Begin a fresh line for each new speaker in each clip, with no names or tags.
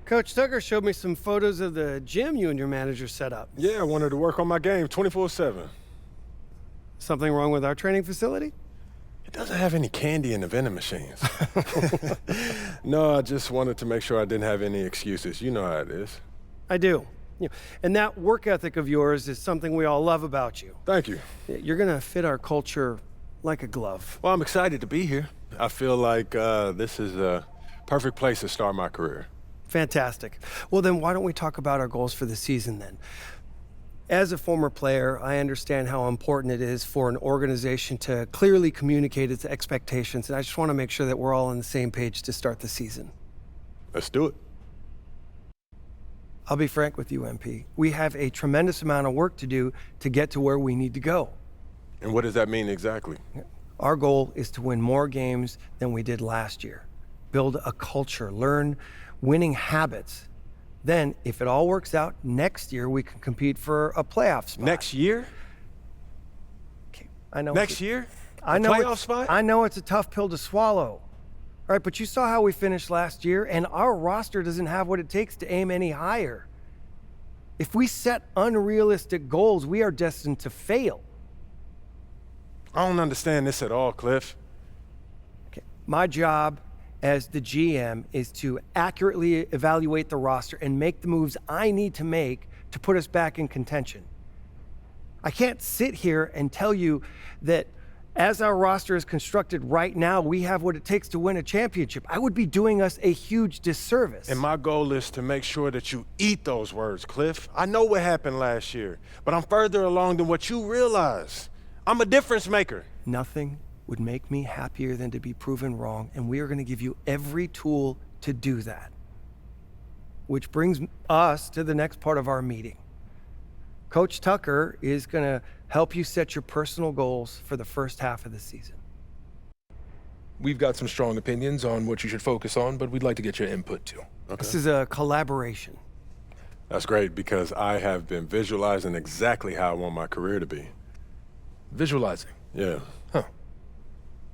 Coach Tucker showed me some photos of the gym you and your manager set up.
Yeah, I wanted to work on my game 24/7.
Something wrong with our training facility?
It doesn't have any candy in the vending machines. No, I just wanted to make sure I didn't have any excuses. You know how it is.
I do. And that work ethic of yours is something we all love about you.
Thank you.
You're gonna fit our culture like a glove.
Well, I'm excited to be here. I feel like this is a perfect place to start my career.
Fantastic. Well, then why don't we talk about our goals for the season then? As a former player, I understand how important it is for an organization to clearly communicate its expectations, and I just want to make sure that we're all on the same page to start the season.
Let's do it.
I'll be frank with you, MP. We have a tremendous amount of work to do to get to where we need to go.
And what does that mean exactly?
Our goal is to win more games than we did last year. Build a culture, learn winning habits. Then, if it all works out, next year we can compete for a playoff spot.
Next year?
Okay, I know.
Next year?
I know.
Playoff spot?
I know it's a tough pill to swallow. All right, but you saw how we finished last year, and our roster doesn't have what it takes to aim any higher. If we set unrealistic goals, we are destined to fail.
I don't understand this at all, Cliff.
Okay. My job as the GM is to accurately evaluate the roster and make the moves I need to make to put us back in contention. I can't sit here and tell you that as our roster is constructed right now, we have what it takes to win a championship. I would be doing us a huge disservice.
And my goal is to make sure that you eat those words, Cliff. I know what happened last year, but I'm further along than what you realize. I'm a difference maker.
Nothing would make me happier than to be proven wrong, and we are going to give you every tool to do that. Which brings us to the next part of our meeting. Coach Tucker is going to help you set your personal goals for the first half of the season.
We've got some strong opinions on what you should focus on, but we'd like to get your input too.
Okay.
This is a collaboration.
That's great because I have been visualizing exactly how I want my career to be.
Visualizing.
Yeah.
Huh.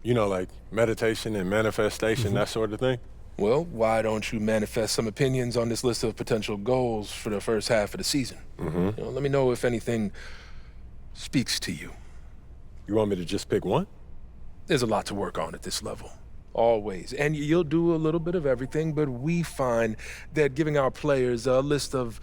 You know, like meditation and manifestation, that sort of thing.
Well, why don't you manifest some opinions on this list of potential goals for the first half of the season? Let me know if anything speaks to you.
You want me to just pick one?
There's a lot to work on at this level, always. And you'll do a little bit of everything, but we find that giving our players a list of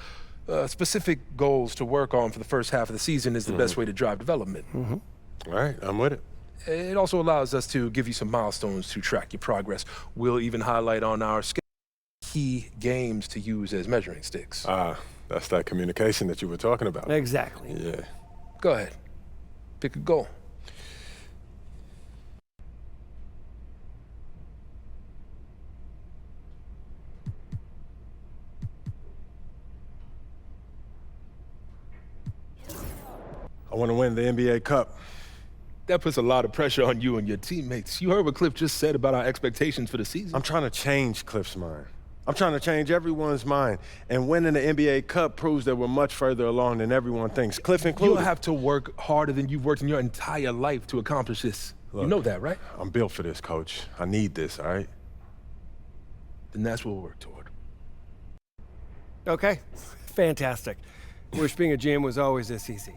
specific goals to work on for the first half of the season is the best way to drive development.
All right, I'm with it.
It also allows us to give you some milestones to track your progress. We'll even highlight on our schedule key games to use as measuring sticks.
That's that communication that you were talking about.
Exactly.
Yeah.
Go ahead. Pick a goal.
I want to win the NBA Cup.
That puts a lot of pressure on you and your teammates. You heard what Cliff just said about our expectations for the season.
I'm trying to change Cliff's mind. I'm trying to change everyone's mind. And winning the NBA Cup proves that we're much further along than everyone thinks, Cliff included.
You'll have to work harder than you've worked in your entire life to accomplish this.
Look,
you know that, right?
I'm built for this, Coach. I need this, all right?
Then that's what we'll work toward.
Okay, fantastic. Wish being a GM was always this easy.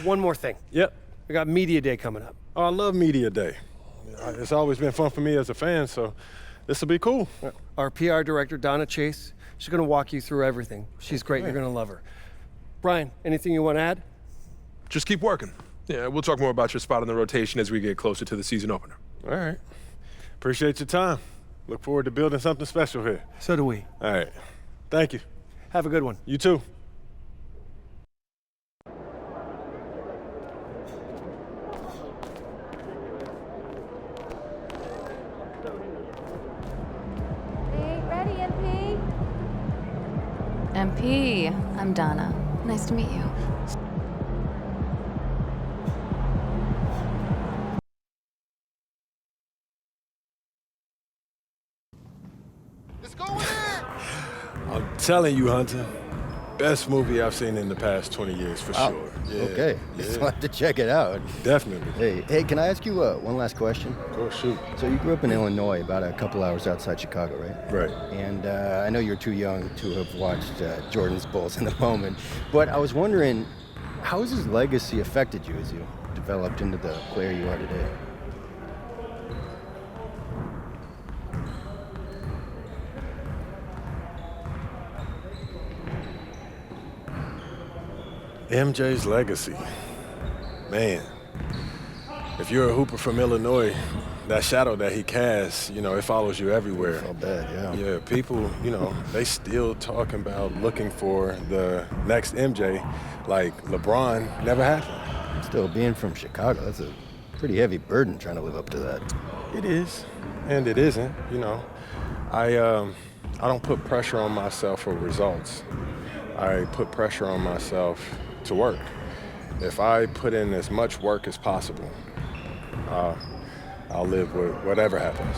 One more thing.
Yep.
We got Media Day coming up.
Oh, I love Media Day. It's always been fun for me as a fan, so this will be cool.
Our PR director, Donna Chase, she's going to walk you through everything. She's great. You're going to love her. Brian, anything you want to add?
Just keep working. Yeah, we'll talk more about your spot in the rotation as we get closer to the season opener.
All right. Appreciate your time. Look forward to building something special here.
So do we.
All right. Thank you.
Have a good one.
You too.
MP, I'm Donna. Nice to meet you.
I'm telling you, Hunter, best movie I've seen in the past 20 years, for
Wow.
sure. Yeah,
Okay.
yeah,
So I have to check it out.
definitely.
Hey, can I ask you one last question?
Go shoot.
So you grew up in Illinois, about a couple hours outside Chicago, right?
Right.
And I know you're too young to have watched Jordan's Bulls in the moment, but I was wondering, how has his legacy affected you as you developed into the player you are today?
MJ's legacy. Man, if you're a hooper from Illinois, that shadow that he casts, it follows you everywhere.
Felt bad, yeah.
Yeah, people, they still talking about looking for the next MJ, like LeBron never happened.
Still, being from Chicago, that's a pretty heavy burden trying to live up to that.
It is, and it isn't, I don't put pressure on myself for results. I put pressure on myself to work. If I put in as much work as possible, I'll live with whatever happens.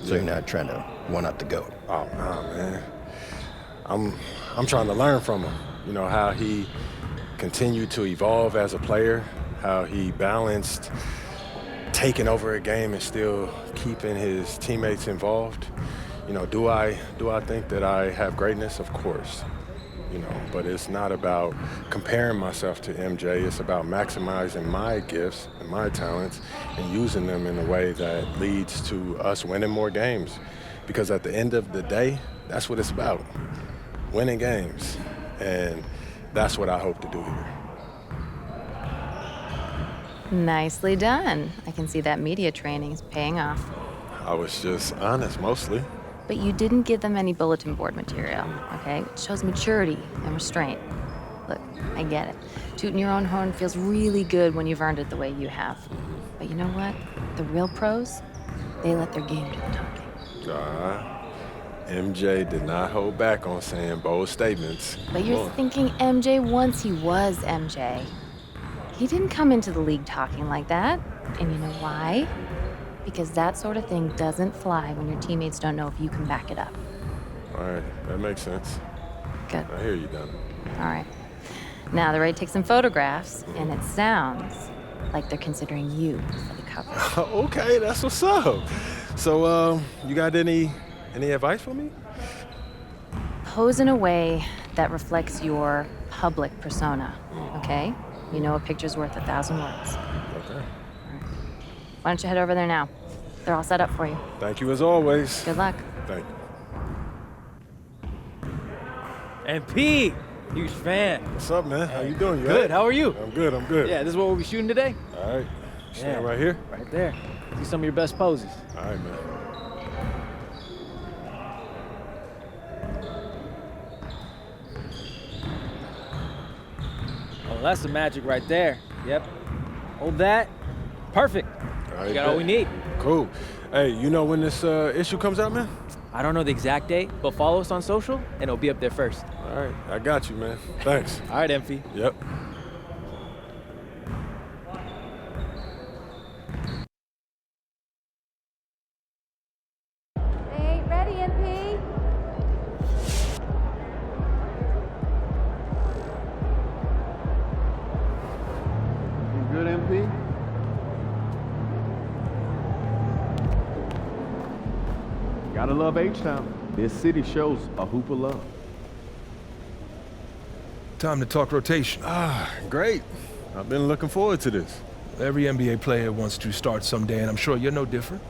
So you're not trying to one-up the GOAT.
Oh, no, man. I'm trying to learn from him. How he continued to evolve as a player, how he balanced taking over a game and still keeping his teammates involved. Do I think that I have greatness? Of course. But it's not about comparing myself to MJ. It's about maximizing my gifts and my talents and using them in a way that leads to us winning more games. Because at the end of the day, that's what it's about, winning games. And that's what I hope to do here.
Nicely done. I can see that media training is paying off.
I was just honest, mostly.
But you didn't give them any bulletin board material, okay? It shows maturity and restraint. Look, I get it. Tooting your own horn feels really good when you've earned it the way you have. But you know what? The real pros, they let their game do the talking.
MJ did not hold back on saying bold statements.
But you're thinking MJ once he was MJ. He didn't come into the league talking like that. And you know why? Because that sort of thing doesn't fly when your teammates don't know if you can back it up.
All right, that makes sense.
Good.
I hear you, Donna.
All right. Now they're ready to take some photographs, and it sounds like they're considering you for the cover.
Okay, that's what's up. So, you got any advice for me?
Pose in a way that reflects your public persona, okay? You know a picture's worth 1,000 words.
Okay.
Why don't you head over there now? They're all set up for you.
Thank you as always.
Good luck.
Thank you.
MP, huge fan.
What's up, man? How you doing? You
Good.
all right?
How are you?
I'm good. I'm good.
Yeah, this is what we'll be shooting today.
All right. Stand right here.
Right there. See some of your best poses.
All right, man.
Oh, that's the magic right there. Yep. Hold that. Perfect.
All right,
We got all we
bet.
need.
Cool. Hey, you know when this issue comes out, man?
I don't know the exact date, but follow us on social, and it'll be up there first.
All right. I got you, man. Thanks.
All right, MP.
Yep.
They ain't ready, MP.
You good, MP? Gotta love H-Town. This city shows a hoop of love.
Time to talk rotation.
Great. I've been looking forward to this.
Every NBA player wants to start someday, and I'm sure you're no different.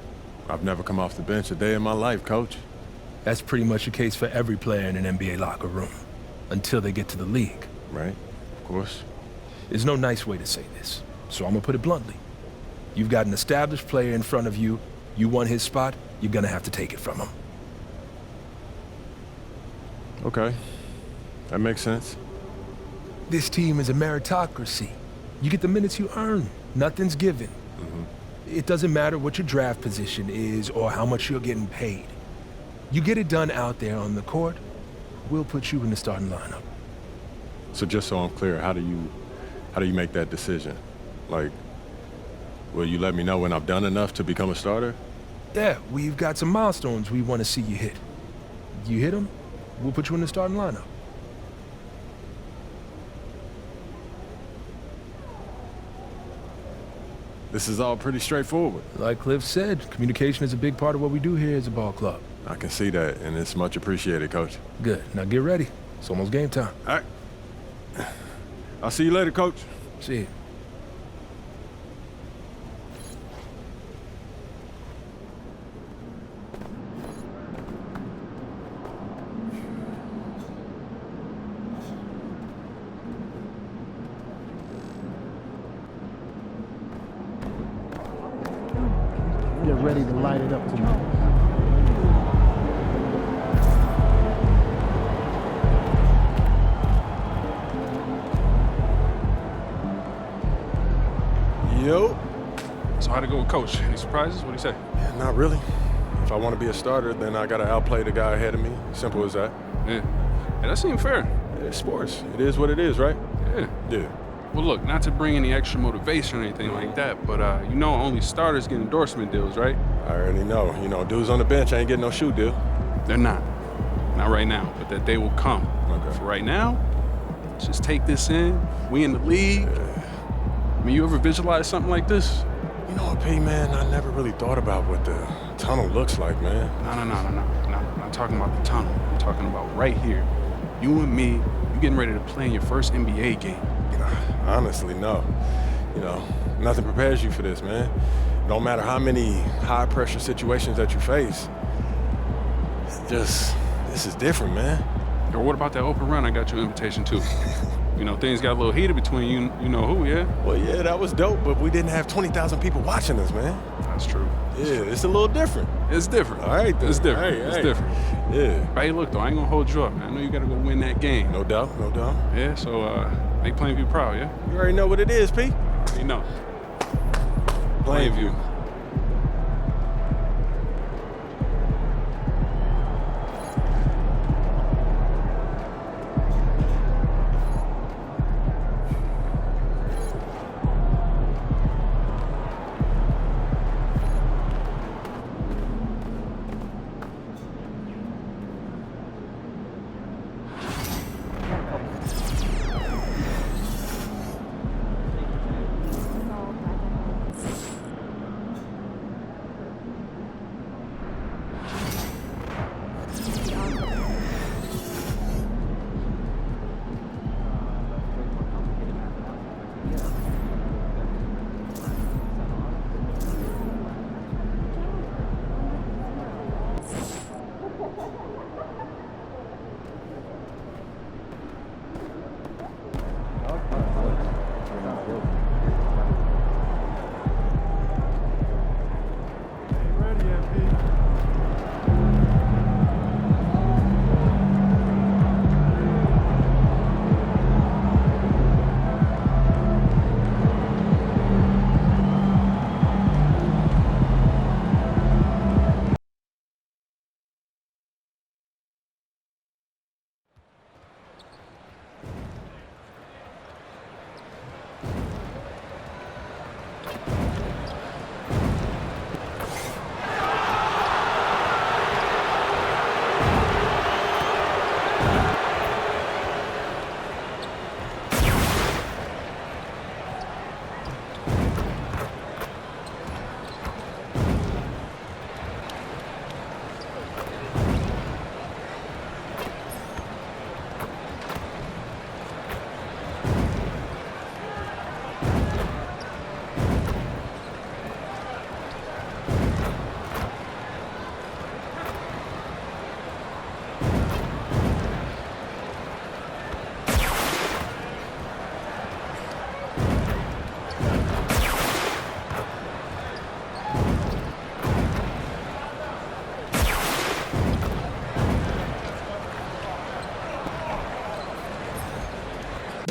I've never come off the bench a day in my life, Coach.
That's pretty much the case for every player in an NBA locker room, until they get to the league.
Right? Of course.
There's no nice way to say this, so I'm gonna put it bluntly. You've got an established player in front of you. You want his spot, you're gonna have to take it from him.
Okay. That makes sense.
This team is a meritocracy. You get the minutes you earn. Nothing's given. It doesn't matter what your draft position is or how much you're getting paid. You get it done out there on the court, we'll put you in the starting lineup.
So just so I'm clear, how do you make that decision? Like, will you let me know when I've done enough to become a starter?
Yeah, we've got some milestones we want to see you hit. You hit them, we'll put you in the starting lineup.
This is all pretty straightforward.
Like Cliff said, communication is a big part of what we do here as a ball club.
I can see that, and it's much appreciated, Coach.
Good. Now get ready. It's almost game time.
All right. I'll see you later, Coach.
See you.
Get ready to light it up tonight.
Yo.
So how'd it go with Coach? Any surprises? What'd he say?
Yeah, not really. If I want to be a starter, then I got to outplay the guy ahead of me. Simple as that.
Yeah. Yeah, that seemed fair.
It's sports. It is what it is, right?
Yeah.
Yeah.
Well, look, not to bring any extra motivation or anything like that, but you know only starters get endorsement deals, right?
I already know. You know, dudes on the bench ain't getting no shoe deal.
They're not. Not right now, but that day will come.
Okay.
For right now, just take this in. We in the league. I mean, you ever visualize something like this?
You know what, P, man? I never really thought about what the tunnel looks like, man.
No. I'm not talking about the tunnel. I'm talking about right here. You and me, you getting ready to play in your first NBA game.
Honestly, no. You know, nothing prepares you for this, man. No matter how many high-pressure situations that you face, this is different, man.
Or what about that open run I got you an invitation to? You know, things got a little heated between you know who, yeah?
Well, yeah, that was dope, but we didn't have 20,000 people watching us, man.
That's true.
Yeah, it's a little different.
It's different.
All right, then.
It's different.
Hey,
it's
hey.
different.
Yeah.
But hey, look, though, I ain't gonna hold you up, man. I know you gotta go win that game.
No doubt, no doubt.
Yeah, so, make Plainview proud, yeah?
You already know what it is, P.
You know.
Plainview.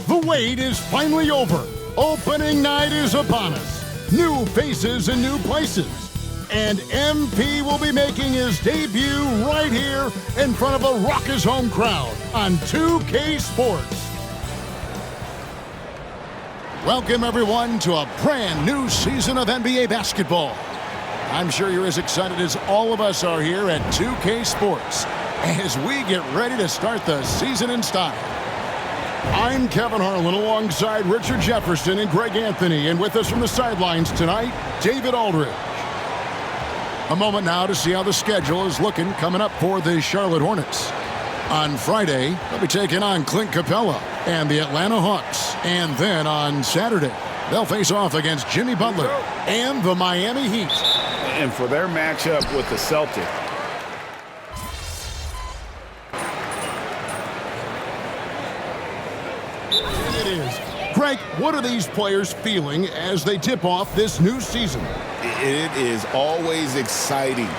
The wait is finally over. Opening night is upon us. New faces and new places. And MP will be making his debut right here in front of a raucous home crowd on 2K Sports. Welcome, everyone, to a brand new season of NBA basketball. I'm sure you're as excited as all of us are here at 2K Sports as we get ready to start the season in style. I'm Kevin Harlan alongside Richard Jefferson and Greg Anthony. And with us from the sidelines tonight, David Aldridge. A moment now to see how the schedule is looking coming up for the Charlotte Hornets. On Friday, they'll be taking on Clint Capella and the Atlanta Hawks. And then on Saturday, they'll face off against Jimmy Butler and the Miami Heat.
And for their matchup with the Celtics,
it is. Greg, what are these players feeling as they tip off this new season?
it is always exciting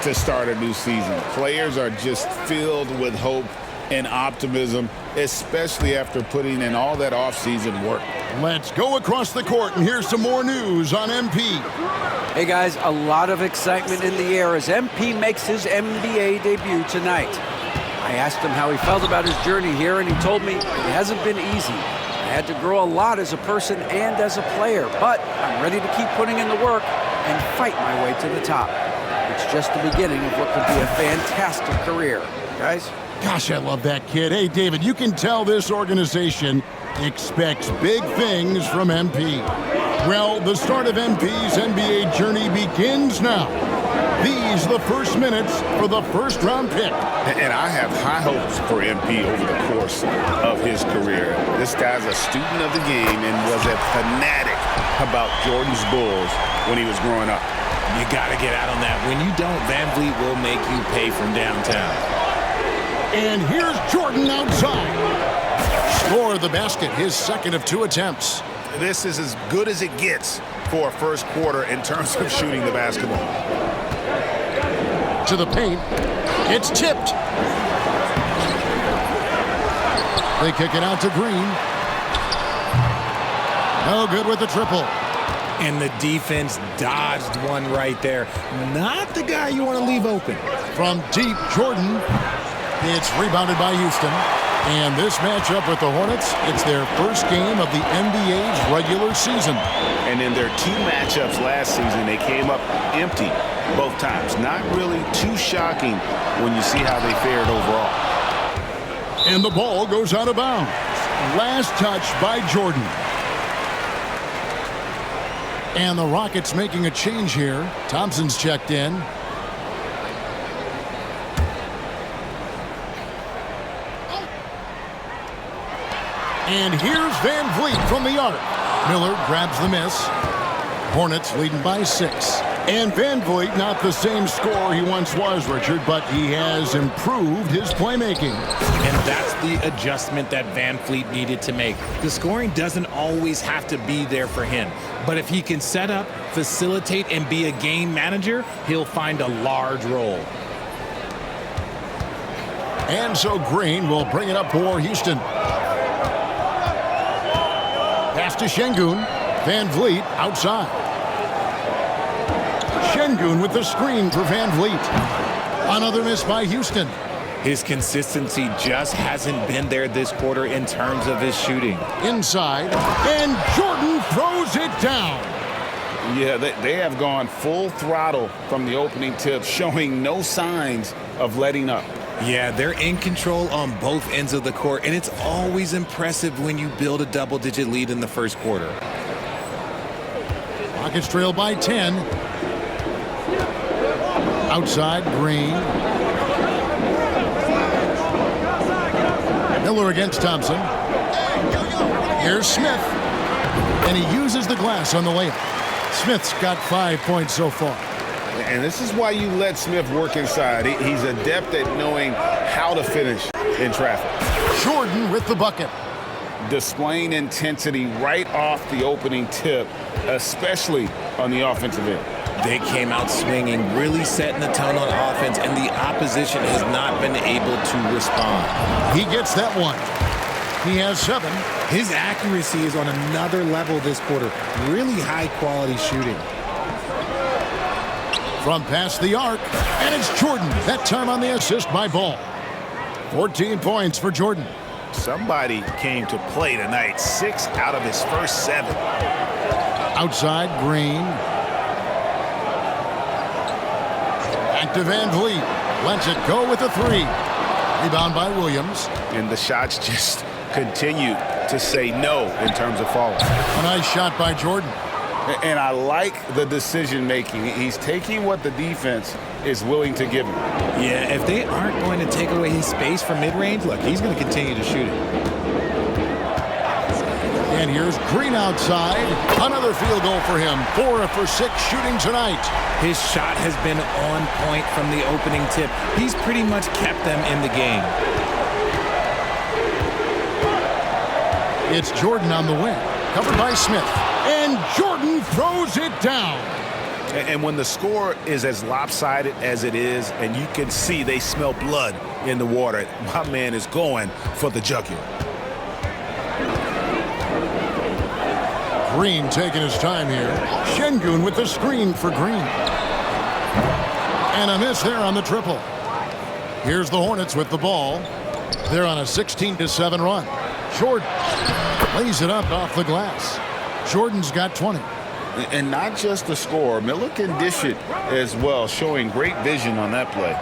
to start a new season. Players are just filled with hope and optimism, especially after putting in all that offseason work.
Let's go across the court and hear some more news on MP.
Hey guys, a lot of excitement in the air as MP makes his NBA debut tonight. I asked him how he felt about his journey here, and he told me it hasn't been easy. I had to grow a lot as a person and as a player, but I'm ready to keep putting in the work and fight my way to the top. It's just the beginning of what could be a fantastic career. Guys?
Gosh, I love that kid. Hey, David, you can tell this organization expects big things from MP. Well, the start of MP's NBA journey begins now. These are the first minutes for the first-round pick.
And I have high hopes for MP over the course of his career. This guy's a student of the game and was a fanatic about Jordan's Bulls when he was growing up.
You got to get out on that. When you don't, Van Vliet will make you pay from downtown.
And here's Jordan outside. Score the basket, his second of 2 attempts.
This is as good as it gets for a first quarter in terms of shooting the basketball.
To the paint. It's tipped. They kick it out to Green. No good with the triple.
And the defense dodged one right there. Not the guy you want to leave open.
From deep, Jordan. It's rebounded by Houston. And this matchup with the Hornets, it's their first game of the NBA's regular season.
And in their 2 matchups last season, they came up empty both times. Not really too shocking when you see how they fared overall.
And the ball goes out of bounds. Last touch by Jordan. And the Rockets making a change here. Thompson's checked in. And here's Van Vliet from the arc. Miller grabs the miss. Hornets leading by 6. And Van Vliet, not the same scorer he once was, Richard, but he has improved his playmaking.
And that's the adjustment that Van Vliet needed to make. The scoring doesn't always have to be there for him. But if he can set up, facilitate, and be a game manager, he'll find a large role.
And so Green will bring it up for Houston. Pass to Şengün. Van Vliet outside. Şengün with the screen for Van Vliet. Another miss by Houston.
His consistency just hasn't been there this quarter in terms of his shooting.
Inside, and Jordan throws it down.
Yeah, they have gone full throttle from the opening tip, showing no signs of letting up.
Yeah, they're in control on both ends of the court, and it's always impressive when you build a double-digit lead in the first quarter.
Rockets trail by 10. Outside, Green. Miller against Thompson. Here's Smith. And he uses the glass on the layup. Smith's got 5 points so far.
And this is why you let Smith work inside. He's adept at knowing how to finish in traffic.
Jordan with the bucket.
Displaying intensity right off the opening tip, especially on the offensive end.
They came out swinging, really setting the tone on offense, and the opposition has not been able to respond.
He gets that one. He has 7.
His accuracy is on another level this quarter. Really high-quality shooting.
From past the arc, and it's Jordan. That time on the assist by Ball. 14 points for Jordan.
Somebody came to play tonight. 6 out of his first 7.
Outside, Green. Back to Van Vliet. Lets it go with a 3. Rebound by Williams.
And the shots just continue to say no in terms of falling.
A nice shot by Jordan.
And I like the decision making. He's taking what the defense is willing to give him.
Yeah, if they aren't going to take away his space from mid-range, look, he's going to continue to shoot it.
And here's Green outside. Another field goal for him. 4 for 6 shooting tonight.
His shot has been on point from the opening tip. He's pretty much kept them in the game.
It's Jordan on the wing. Covered by Smith. And Jordan throws it down.
And when the score is as lopsided as it is, and you can see they smell blood in the water, my man is going for the jugular.
Green taking his time here. Şengün with the screen for Green. And a miss there on the triple. Here's the Hornets with the ball. They're on a 16-7 run. Jordan lays it up off the glass. Jordan's got 20.
And not just the score. Miller can dish it as well, showing great vision on that play.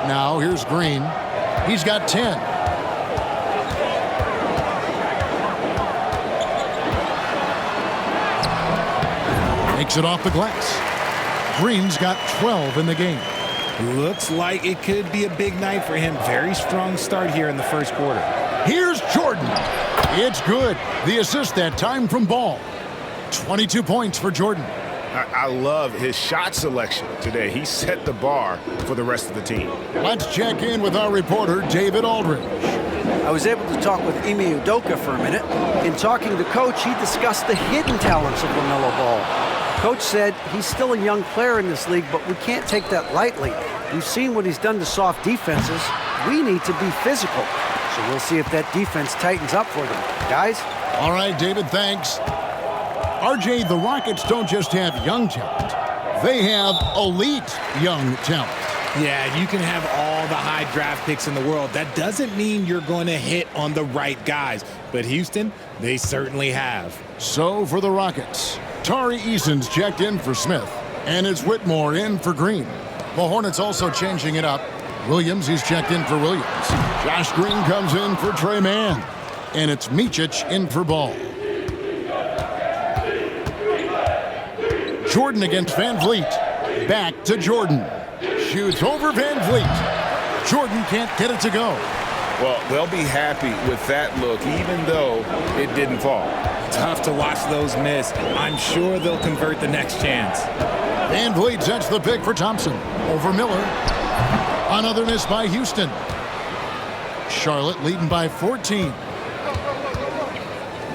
Now here's Green. He's got 10. Makes it off the glass. Green's got 12 in the game.
Looks like it could be a big night for him. Very strong start here in the first quarter.
Here's Jordan. It's good. The assist that time from Ball. 22 points for Jordan.
I love his shot selection today. He set the bar for the rest of the team.
Let's check in with our reporter, David Aldridge.
I was able to talk with Ime Udoka for a minute. In talking to Coach, he discussed the hidden talents of LaMelo Ball. Coach said he's still a young player in this league, but we can't take that lightly. We've seen what he's done to soft defenses. We need to be physical. So we'll see if that defense tightens up for them. Guys?
All right, David, thanks. RJ, the Rockets don't just have young talent. They have elite young talent.
Yeah, you can have all the high draft picks in the world. That doesn't mean you're going to hit on the right guys. But Houston, they certainly have.
So for the Rockets, Tari Eason's checked in for Smith, and it's Whitmore in for Green. The Hornets also changing it up. Williams, he's checked in for Williams. Josh Green comes in for Trey Mann, and it's Micic in for Ball. Jordan against Van Vliet. Back to Jordan. Shoots over Van Vliet. Jordan can't get it to go.
Well, they'll be happy with that look, even though it didn't fall.
Tough to watch those miss. I'm sure they'll convert the next chance.
Van Vliet sets the pick for Thompson. Over Miller. Another miss by Houston. Charlotte leading by 14.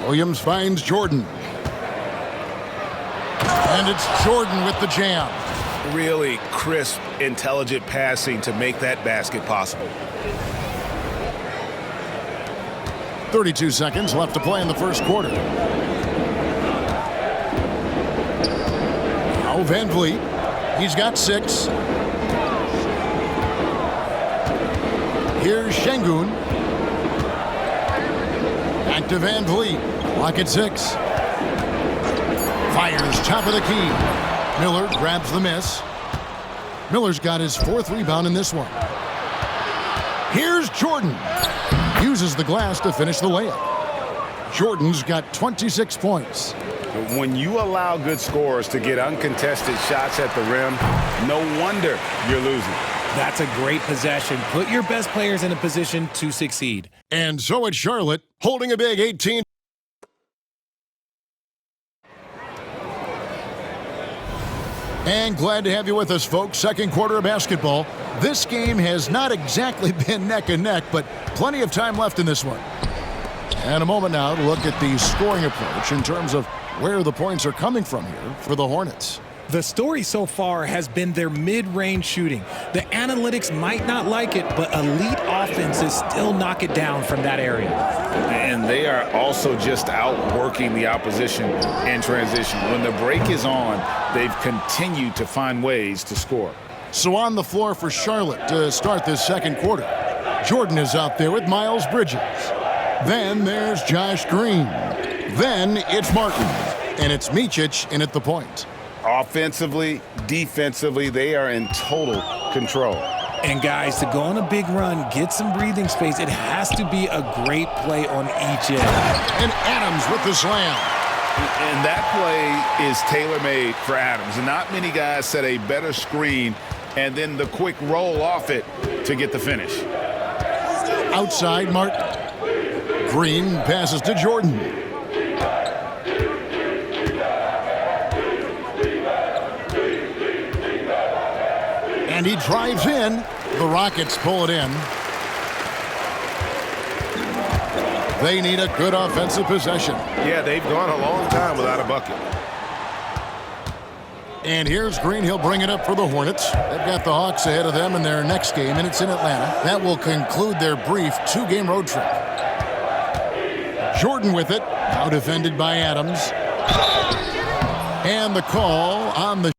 Williams finds Jordan. And it's Jordan with the jam.
Really crisp, intelligent passing to make that basket possible.
32 seconds left to play in the first quarter. Now Van Vliet. He's got 6. Here's Şengün. Back to Van Vliet. Clock at 6. Fires top of the key. Miller grabs the miss. Miller's got his 4th rebound in this one. Here's Jordan. Uses the glass to finish the layup. Jordan's got 26 points.
When you allow good scorers to get uncontested shots at the rim, no wonder you're losing.
That's a great possession. Put your best players in a position to succeed.
And so it's Charlotte holding a big 18. And glad to have you with us, folks. Second quarter of basketball. This game has not exactly been neck and neck, but plenty of time left in this one. And a moment now to look at the scoring approach in terms of where the points are coming from here for the Hornets.
The story so far has been their mid-range shooting. The analytics might not like it, but elite offenses still knock it down from that area.
And they are also just outworking the opposition in transition. When the break is on, they've continued to find ways to score.
So on the floor for Charlotte to start this second quarter. Jordan is out there with Miles Bridges. Then there's Josh Green. Then it's Martin. And it's Micic in at the point.
Offensively, defensively, they are in total control.
And guys, to go on a big run, get some breathing space, it has to be a great play on each end.
And Adams with the slam.
And that play is tailor-made for Adams. And not many guys set a better screen and then the quick roll off it to get the finish.
Outside, Martin. Green passes to Jordan. And he drives in. The Rockets pull it in. They need a good offensive possession.
Yeah, they've gone a long time without a bucket.
And here's Green. He'll bring it up for the Hornets. They've got the Hawks ahead of them in their next game, and it's in Atlanta. That will conclude their brief two-game road trip. Jordan with it. Now defended by Adams. And the call on the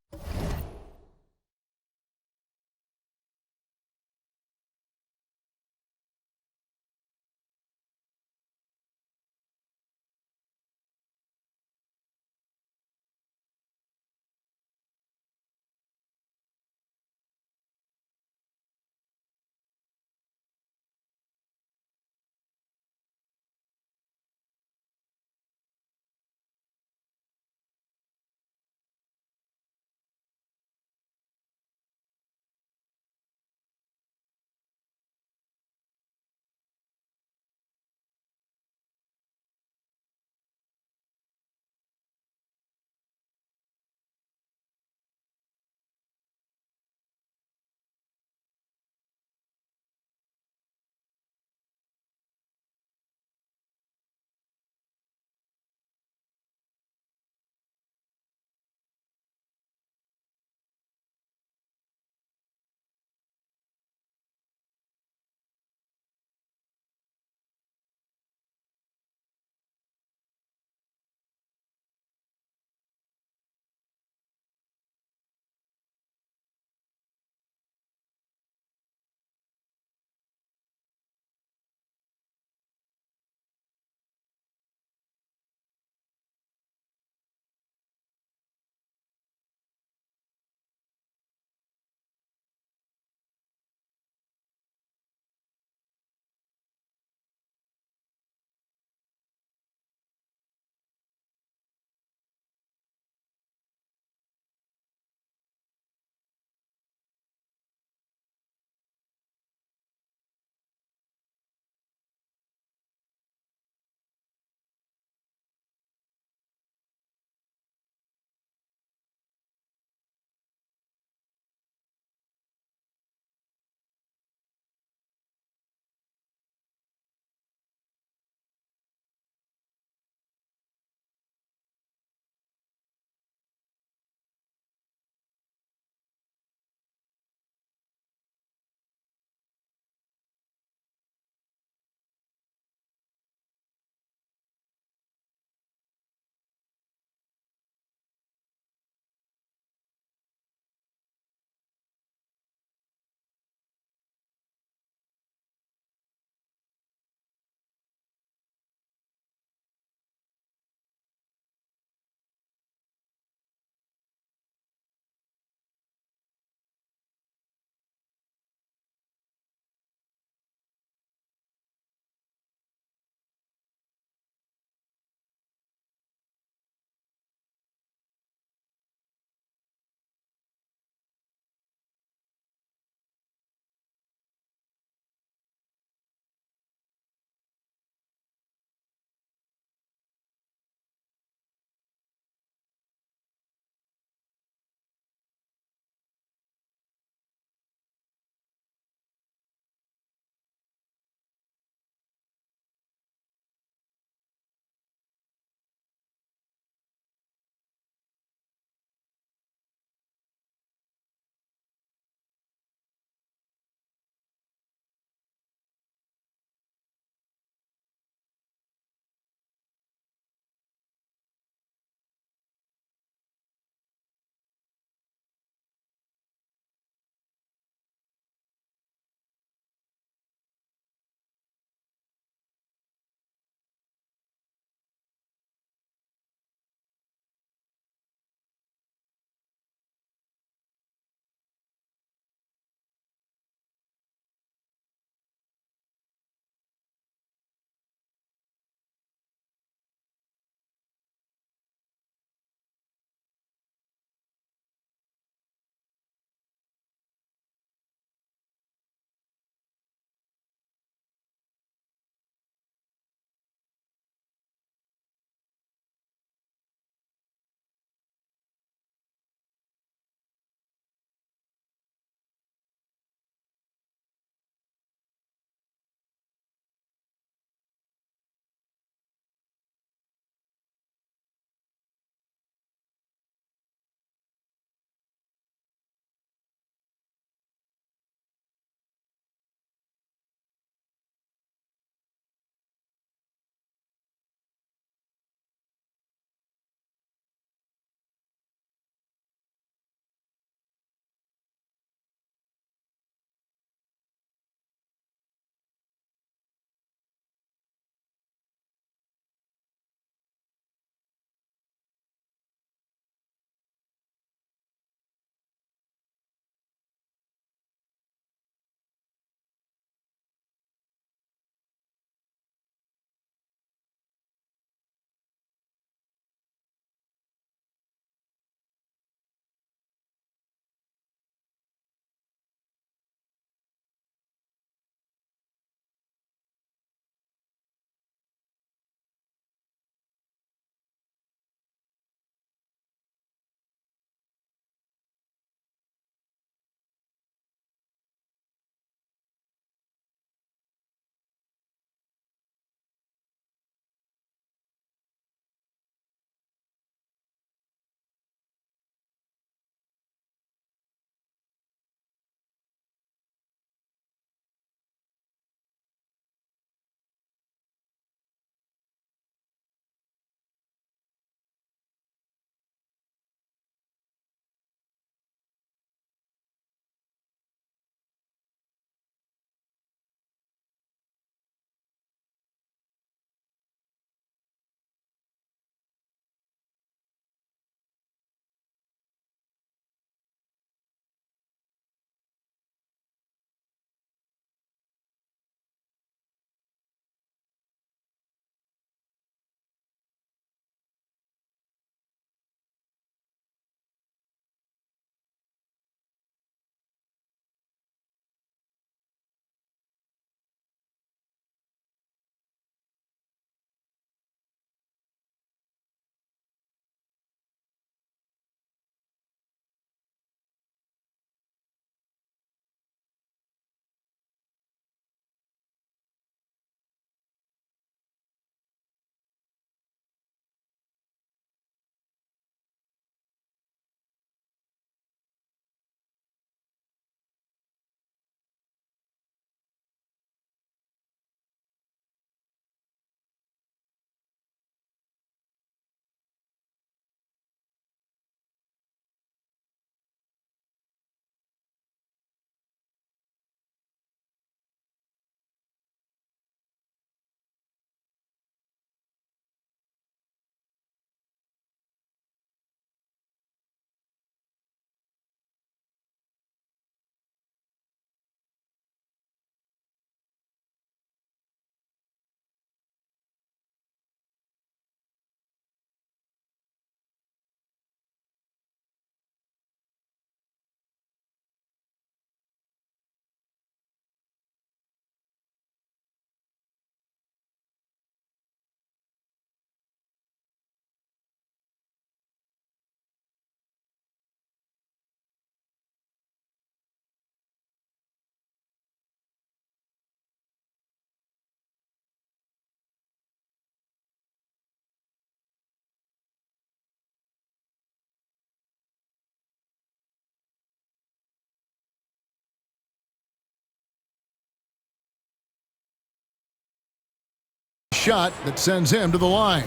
shot that sends him to the line.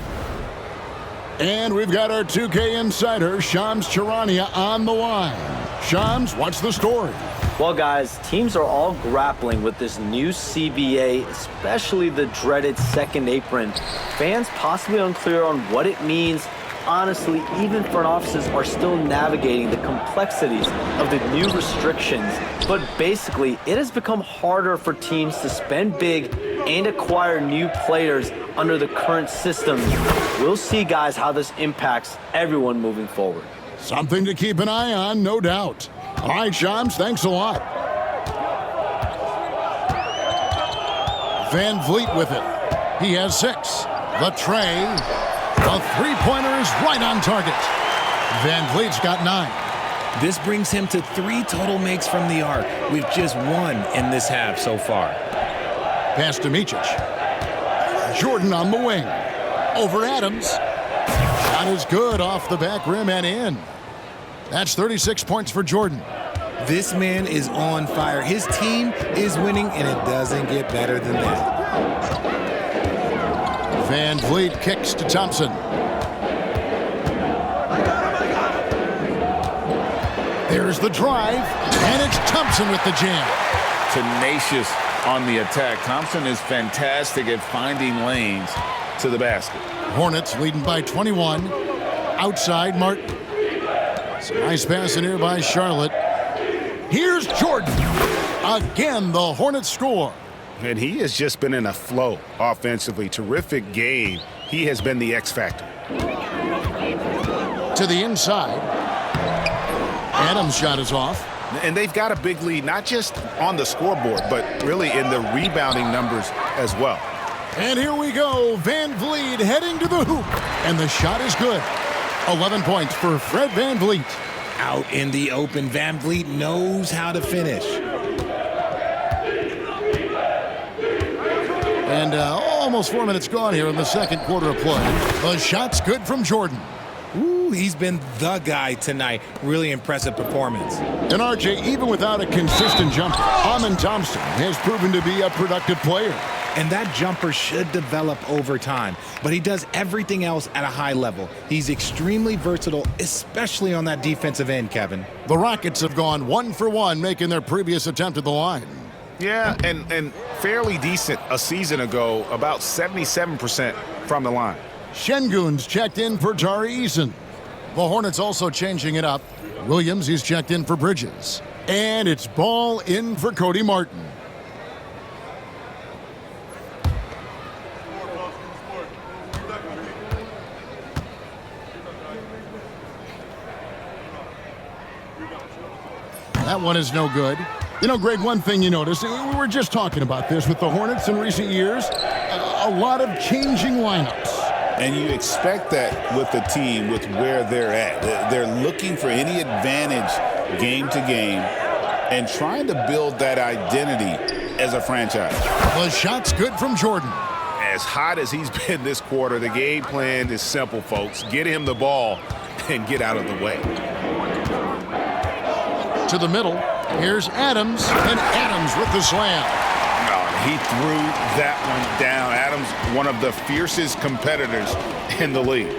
And we've got our 2K insider, Shams Charania, on the line. Shams, what's the story?
Well, guys, teams are all grappling with this new CBA, especially the dreaded second apron. Fans possibly unclear on what it means. Honestly, even front offices are still navigating the complexities of the new restrictions. But basically, it has become harder for teams to spend big and acquire new players under the current system. We'll see, guys, how this impacts everyone moving forward.
Something to keep an eye on, no doubt. All right, Shams, thanks a lot. Van Vliet with it. He has 6. The tray. The three-pointer is right on target. Van Vliet's got 9.
This brings him to 3 total makes from the arc, with just 1 in this half so far.
Pass to Micic. Jordan on the wing. Over Adams. Shot is good off the back rim and in. That's 36 points for Jordan.
This man is on fire. His team is winning, and it doesn't get better than that.
Van Vliet kicks to Thompson. There's the drive, and it's Thompson with the jam.
Tenacious on the attack. Thompson is fantastic at finding lanes to the basket.
Hornets leading by 21. Outside, Martin. Some nice pass in here by Charlotte. Here's Jordan. Again, the Hornets score.
And he has just been in a flow offensively. Terrific game. He has been the X factor.
To the inside. Adams' shot is off.
And they've got a big lead, not just on the scoreboard, but really in the rebounding numbers as well.
And here we go. Van Vliet heading to the hoop. And the shot is good. 11 points for Fred Van Vliet.
Out in the open, Van Vliet knows how to finish.
And almost 4 minutes gone here in the second quarter of play. The shot's good from Jordan.
Ooh, he's been the guy tonight. Really impressive performance.
And RJ, even without a consistent jumper, Amin Thompson has proven to be a productive player.
And that jumper should develop over time. But he does everything else at a high level. He's extremely versatile, especially on that defensive end, Kevin.
The Rockets have gone 1 for 1, making their previous attempt at the line.
Yeah, and fairly decent a season ago, about 77% from the line.
Şengün's checked in for Tari Eason. The Hornets also changing it up. Williams, he's checked in for Bridges. And it's ball in for Cody Martin. That one is no good. You know, Greg, one thing you notice, we were just talking about this with the Hornets in recent years, a lot of changing lineups.
And you expect that with the team, with where they're at. They're looking for any advantage game to game and trying to build that identity as a franchise.
The shot's good from Jordan.
As hot as he's been this quarter, the game plan is simple, folks. Get him the ball and get out of the way.
To the middle, here's Adams, and Adams with the slam.
He threw that one down. Adams, one of the fiercest competitors in the league.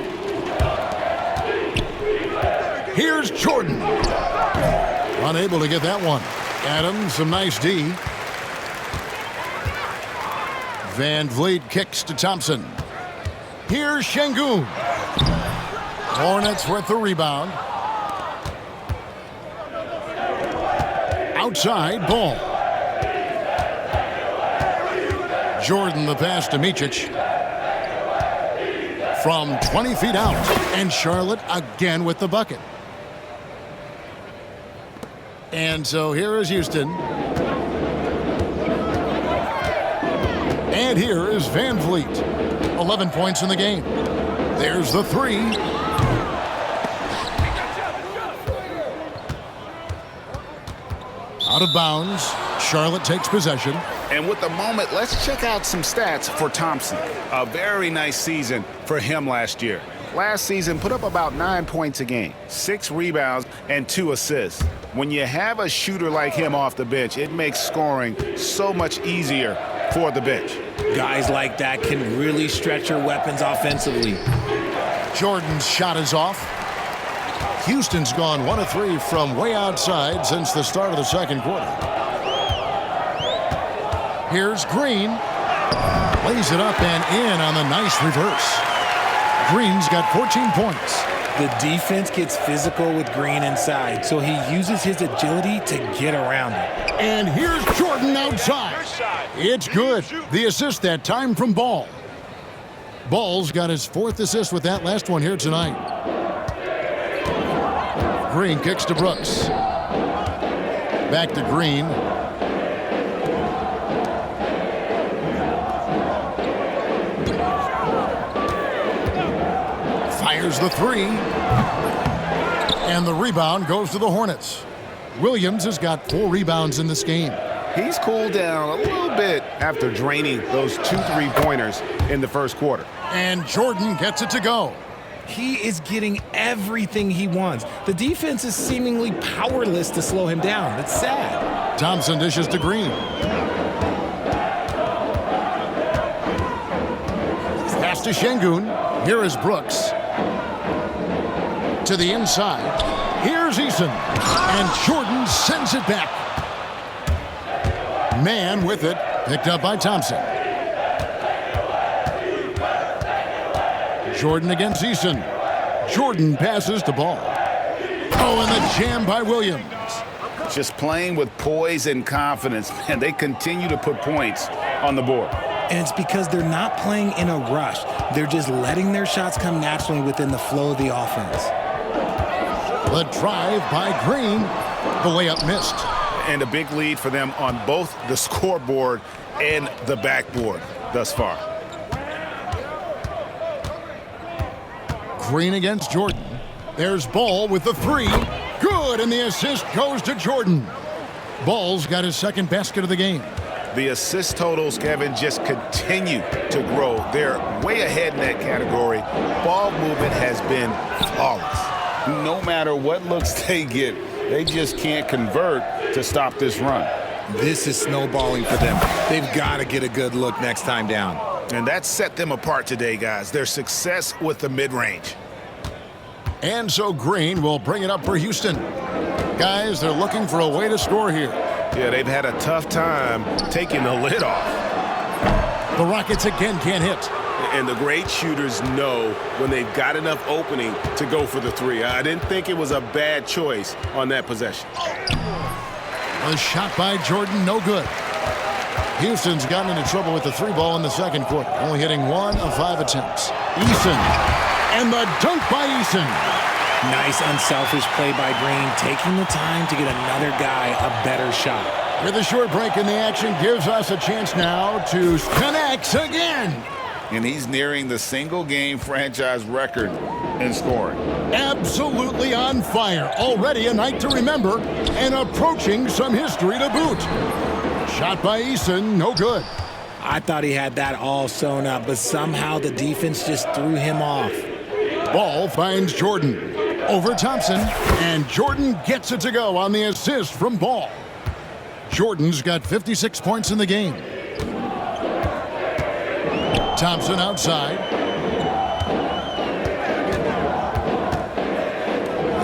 Here's Jordan. Unable to get that one. Adams, some nice D. Van Vliet kicks to Thompson. Here's Şengün. Hornets with the rebound. Outside, ball. Jordan the pass to Micic. From 20 feet out. And Charlotte again with the bucket. And so here is Houston. And here is Van Vliet. 11 points in the game. There's the three. Out of bounds. Charlotte takes possession.
And with the moment, let's check out some stats for Thompson. A very nice season for him last year. Last season, put up about 9 points a game, 6 rebounds, and 2 assists. When you have a shooter like him off the bench, it makes scoring so much easier for the bench.
Guys like that can really stretch your weapons offensively.
Jordan's shot is off. Houston's gone 1 of 3 from way outside since the start of the second quarter. Here's Green. Lays it up and in on the nice reverse. Green's got 14 points.
The defense gets physical with Green inside, so he uses his agility to get around it.
And here's Jordan outside. It's good. The assist that time from Ball. Ball's got his 4th assist with that last one here tonight. Green kicks to Brooks. Back to Green. Fires the 3. And the rebound goes to the Hornets. Williams has got 4 rebounds in this game.
He's cooled down a little bit after draining those 2 3-pointers in the first quarter.
And Jordan gets it to go.
He is getting everything he wants. The defense is seemingly powerless to slow him down. It's sad.
Thompson dishes to Green. Pass to Şengün. Here is Brooks. To the inside. Here's Eason. And Jordan sends it back. Man with it. Picked up by Thompson. Jordan against Eason. Jordan passes to Ball. Oh, and the jam by Williams.
Just playing with poise and confidence, and they continue to put points on the board.
And it's because they're not playing in a rush. They're just letting their shots come naturally within the flow of the offense.
The drive by Green. The layup missed.
And a big lead for them on both the scoreboard and the backboard thus far.
Green against Jordan. There's Ball with the 3. Good, and the assist goes to Jordan. Ball's got his 2nd basket of the game.
The assist totals, Kevin, just continue to grow. They're way ahead in that category. Ball movement has been flawless. No matter what looks they get, they just can't convert to stop this run.
This is snowballing for them. They've got to get a good look next time down.
And that set them apart today, guys. Their success with the mid-range.
And so Green will bring it up for Houston. Guys, they're looking for a way to score here.
Yeah, they've had a tough time taking the lid off.
The Rockets again can't hit.
And the great shooters know when they've got enough opening to go for the 3. I didn't think it was a bad choice on that possession.
A shot by Jordan, no good. Houston's gotten into trouble with the 3 ball in the second quarter, only hitting 1 of 5 attempts. Eason, and the dunk by Eason.
Nice unselfish play by Green, taking the time to get another guy a better shot.
With a short break in the action, gives us a chance now to connect again.
And he's nearing the single-game franchise record in scoring.
Absolutely on fire. Already a night to remember, and approaching some history to boot. Shot by Eason, no good.
I thought he had that all sewn up, but somehow the defense just threw him off.
Ball finds Jordan. Over Thompson, and Jordan gets it to go on the assist from Ball. Jordan's got 56 points in the game. Thompson outside.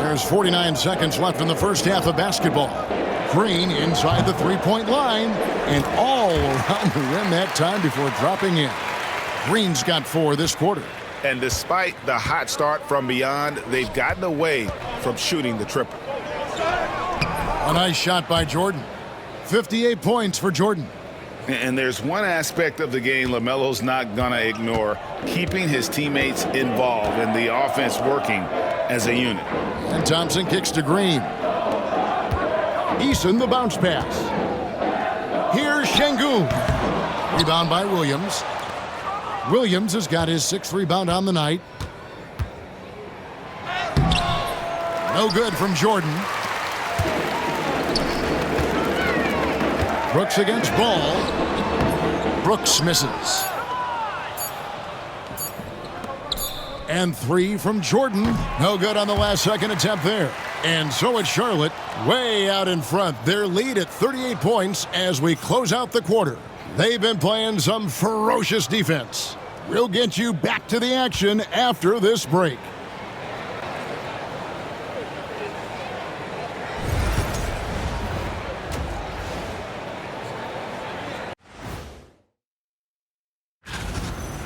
There's 49 seconds left in the first half of basketball. Green inside the 3-point line and all around the rim that time before dropping in. Green's got 4 this quarter.
And despite the hot start from beyond, they've gotten away from shooting the triple.
A nice shot by Jordan. 58 points for Jordan.
And there's one aspect of the game LaMelo's not going to ignore, keeping his teammates involved and the offense working as a unit.
And Thompson kicks to Green. Eason the bounce pass. Here's Şengün. Rebound by Williams. Williams has got his 6th rebound on the night. No good from Jordan. Brooks against Ball. Brooks misses. And 3 from Jordan. No good on the last second attempt there. And so it's Charlotte way out in front. Their lead at 38 points as we close out the quarter. They've been playing some ferocious defense. We'll get you back to the action after this break.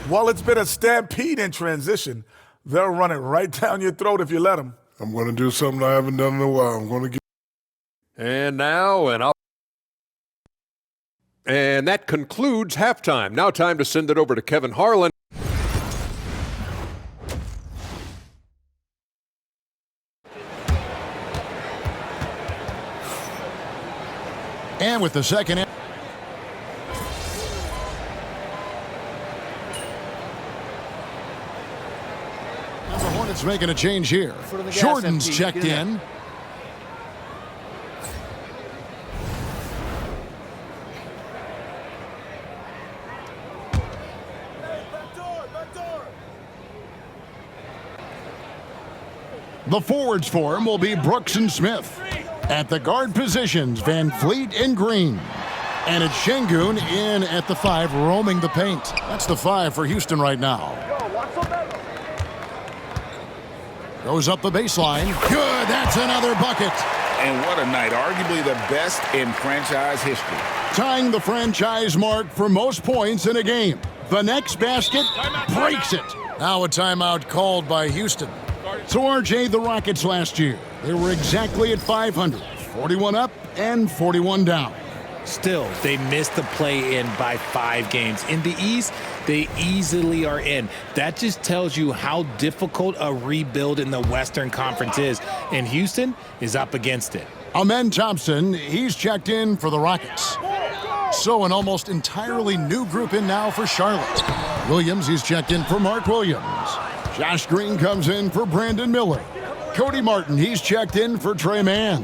While it's been a stampede in transition, they'll run it right down your throat if you let them.
I'm going to do something I haven't done in a while. I'm going to get...
And now And that concludes halftime. Now time to send it over to Kevin Harlan.
And with the second... Hornets making a change here. Jordan's checked in. The forwards for him will be Brooks and Smith. At the guard positions, Van Vliet and Green. And it's Şengün in at the 5, roaming the paint. That's the 5 for Houston right now. Goes up the baseline. Good, that's another bucket.
And what a night, arguably the best in franchise history.
Tying the franchise mark for most points in a game. The next basket breaks it. Now a timeout called by Houston. So RJ, the Rockets last year, they were exactly at 500. 41 up and 41 down.
Still, they missed the play-in by 5 games. In the East, they easily are in. That just tells you how difficult a rebuild in the Western Conference is. And Houston is up against it.
Amen Thompson, he's checked in for the Rockets. So an almost entirely new group in now for Charlotte. Williams, he's checked in for Mark Williams. Josh Green comes in for Brandon Miller. Cody Martin, he's checked in for Trey Mann.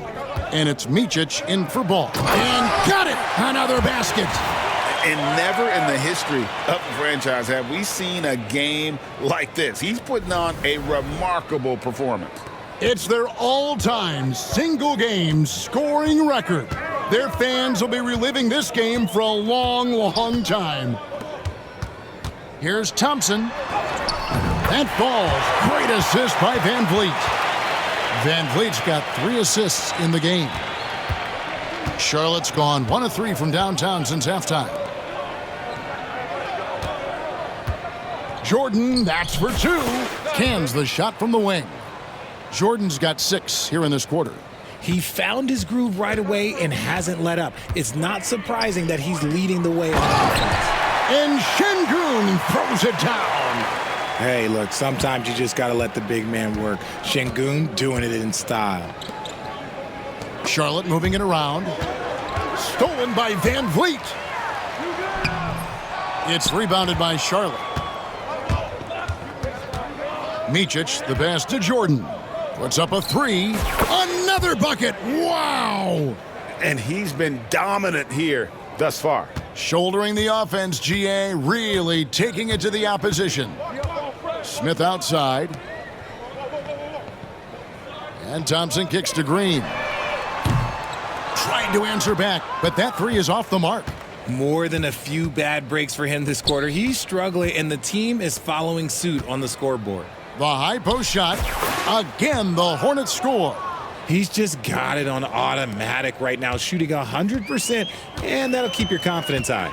And it's Micic in for Ball. And got it! Another basket.
And never in the history of the franchise have we seen a game like this. He's putting on a remarkable performance.
It's their all-time single-game scoring record. Their fans will be reliving this game for a long, long time. Here's Thompson. That falls. Great assist by Van Vliet. Van Vliet's got 3 assists in the game. Charlotte's gone 1 of 3 from downtown since halftime. Jordan, that's for 2. Cans the shot from the wing. Jordan's got 6 here in this quarter.
He found his groove right away and hasn't let up. It's not surprising that he's leading the way on offense.
And Şengün throws it down.
Hey, look, sometimes you just got to let the big man work. Şengün doing it in style.
Charlotte moving it around. Stolen by Van Vliet. It's rebounded by Charlotte. Micic, the pass to Jordan. Puts up a 3. Another bucket. Wow.
And he's been dominant here thus far.
Shouldering the offense, GA, really taking it to the opposition. Smith outside. And Thompson kicks to Green. Tried to answer back, but that 3 is off the mark.
More than a few bad breaks for him this quarter. He's struggling, and the team is following suit on the scoreboard.
The high post shot. Again, the Hornets score.
He's just got it on automatic right now, shooting 100%, and that'll keep your confidence high.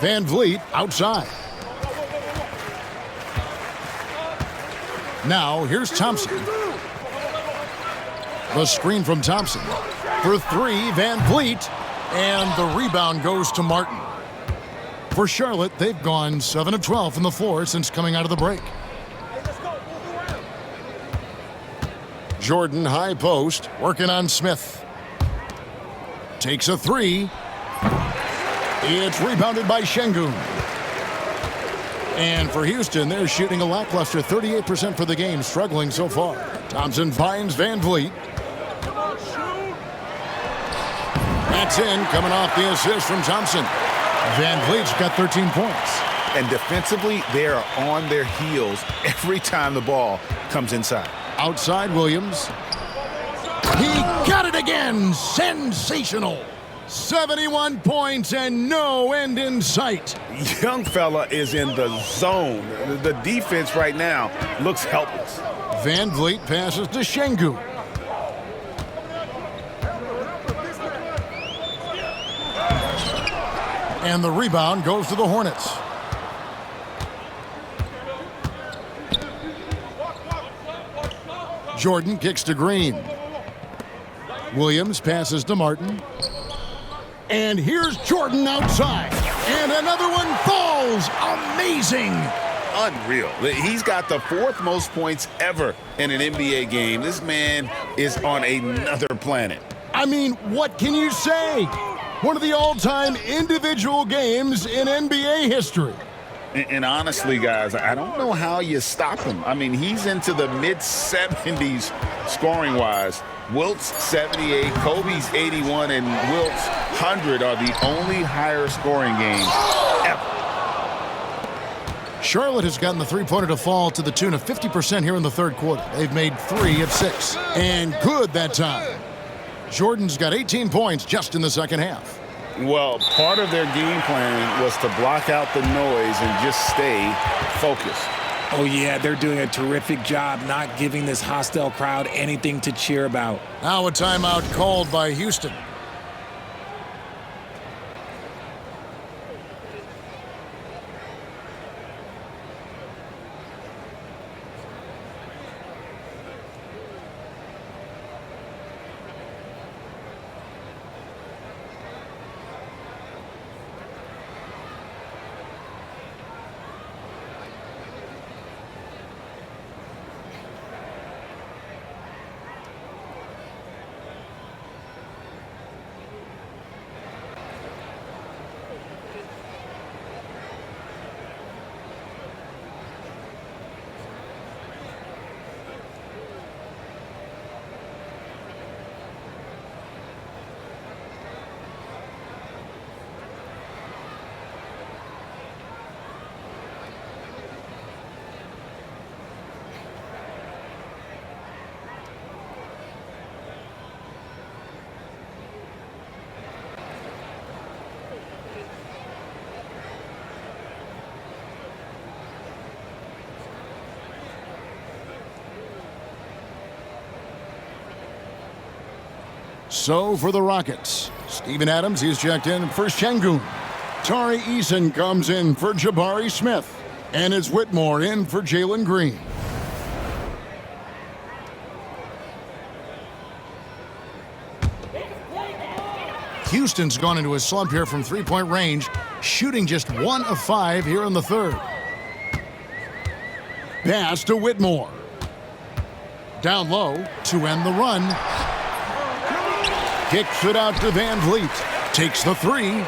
Van Vliet outside. Now, here's Thompson. The screen from Thompson. For 3, Van Vliet. And the rebound goes to Martin. For Charlotte, they've gone 7 of 12 from the floor since coming out of the break. Jordan, high post, working on Smith. Takes a 3. It's rebounded by Şengün. And for Houston, they're shooting a lackluster 38% for the game, struggling so far. Thompson finds Van Vliet. That's in, coming off the assist from Thompson. Van Vliet's got 13 points.
And defensively, they are on their heels every time the ball comes inside.
Outside Williams. He got it again. Sensational. 71 points and no end in sight.
Young fella is in the zone. The defense right now looks helpless.
Van Vliet passes to Şengün. And the rebound goes to the Hornets. Jordan kicks to Green. Williams passes to Martin. And here's Jordan outside. And another one falls. Amazing.
Unreal. He's got the 4th most points ever in an NBA game. This man is on another planet.
I mean, what can you say? One of the all-time individual games in NBA history.
And honestly, guys, I don't know how you stop him. I mean, he's into the mid-70s scoring-wise. Wilt's 78, Kobe's 81, and Wilt's 100 are the only higher scoring games ever.
Charlotte has gotten the three-pointer to fall to the tune of 50% here in the third quarter. They've made 3 of 6. And good that time. Jordan's got 18 points just in the second half.
Well, part of their game plan was to block out the noise and just stay focused.
Oh, yeah, they're doing a terrific job not giving this hostile crowd anything to cheer about.
Now a timeout called by Houston. So for the Rockets, Steven Adams, he's checked in for Şengün. Tari Eason comes in for Jabari Smith. And it's Whitmore in for Jalen Green. Houston's gone into a slump here from three-point range, shooting just 1 of 5 here in the third. Pass to Whitmore. Down low to end the run. Kicks it out to Van Vliet. Takes the 3.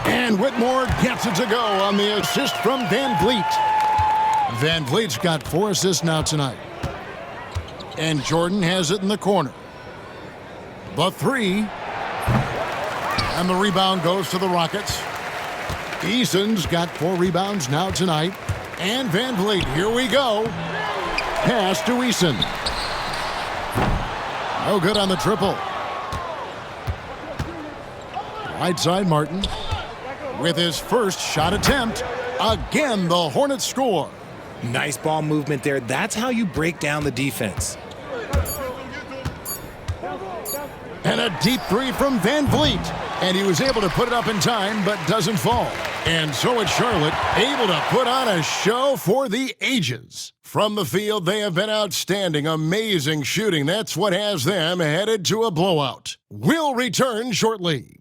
And Whitmore gets it to go on the assist from Van Vliet. Van Vliet's got 4 assists now tonight. And Jordan has it in the corner. The 3. And the rebound goes to the Rockets. Eason's got 4 rebounds now tonight. And Van Vliet, here we go. Pass to Eason. No good on the triple. Right side, Martin. With his first shot attempt. Again, the Hornets score.
Nice ball movement there. That's how you break down the defense.
And a deep 3 from Van Vliet. And he was able to put it up in time, but doesn't fall. And so it's Charlotte, able to put on a show for the ages. From the field, they have been outstanding, amazing shooting. That's what has them headed to a blowout. We'll return shortly.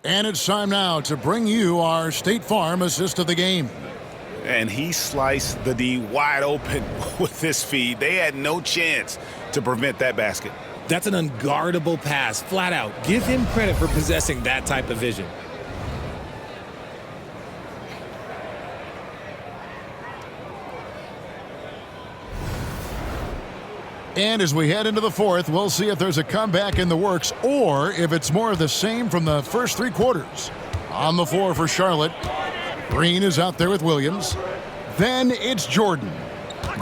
And it's time now to bring you our State Farm assist of the game.
And he sliced the D wide open with this feed. They had no chance to prevent that basket.
That's an unguardable pass, flat out. Give him credit for possessing that type of vision.
And as we head into the fourth, we'll see if there's a comeback in the works or if it's more of the same from the first three quarters. On the floor for Charlotte, Green is out there with Williams. Then it's Jordan.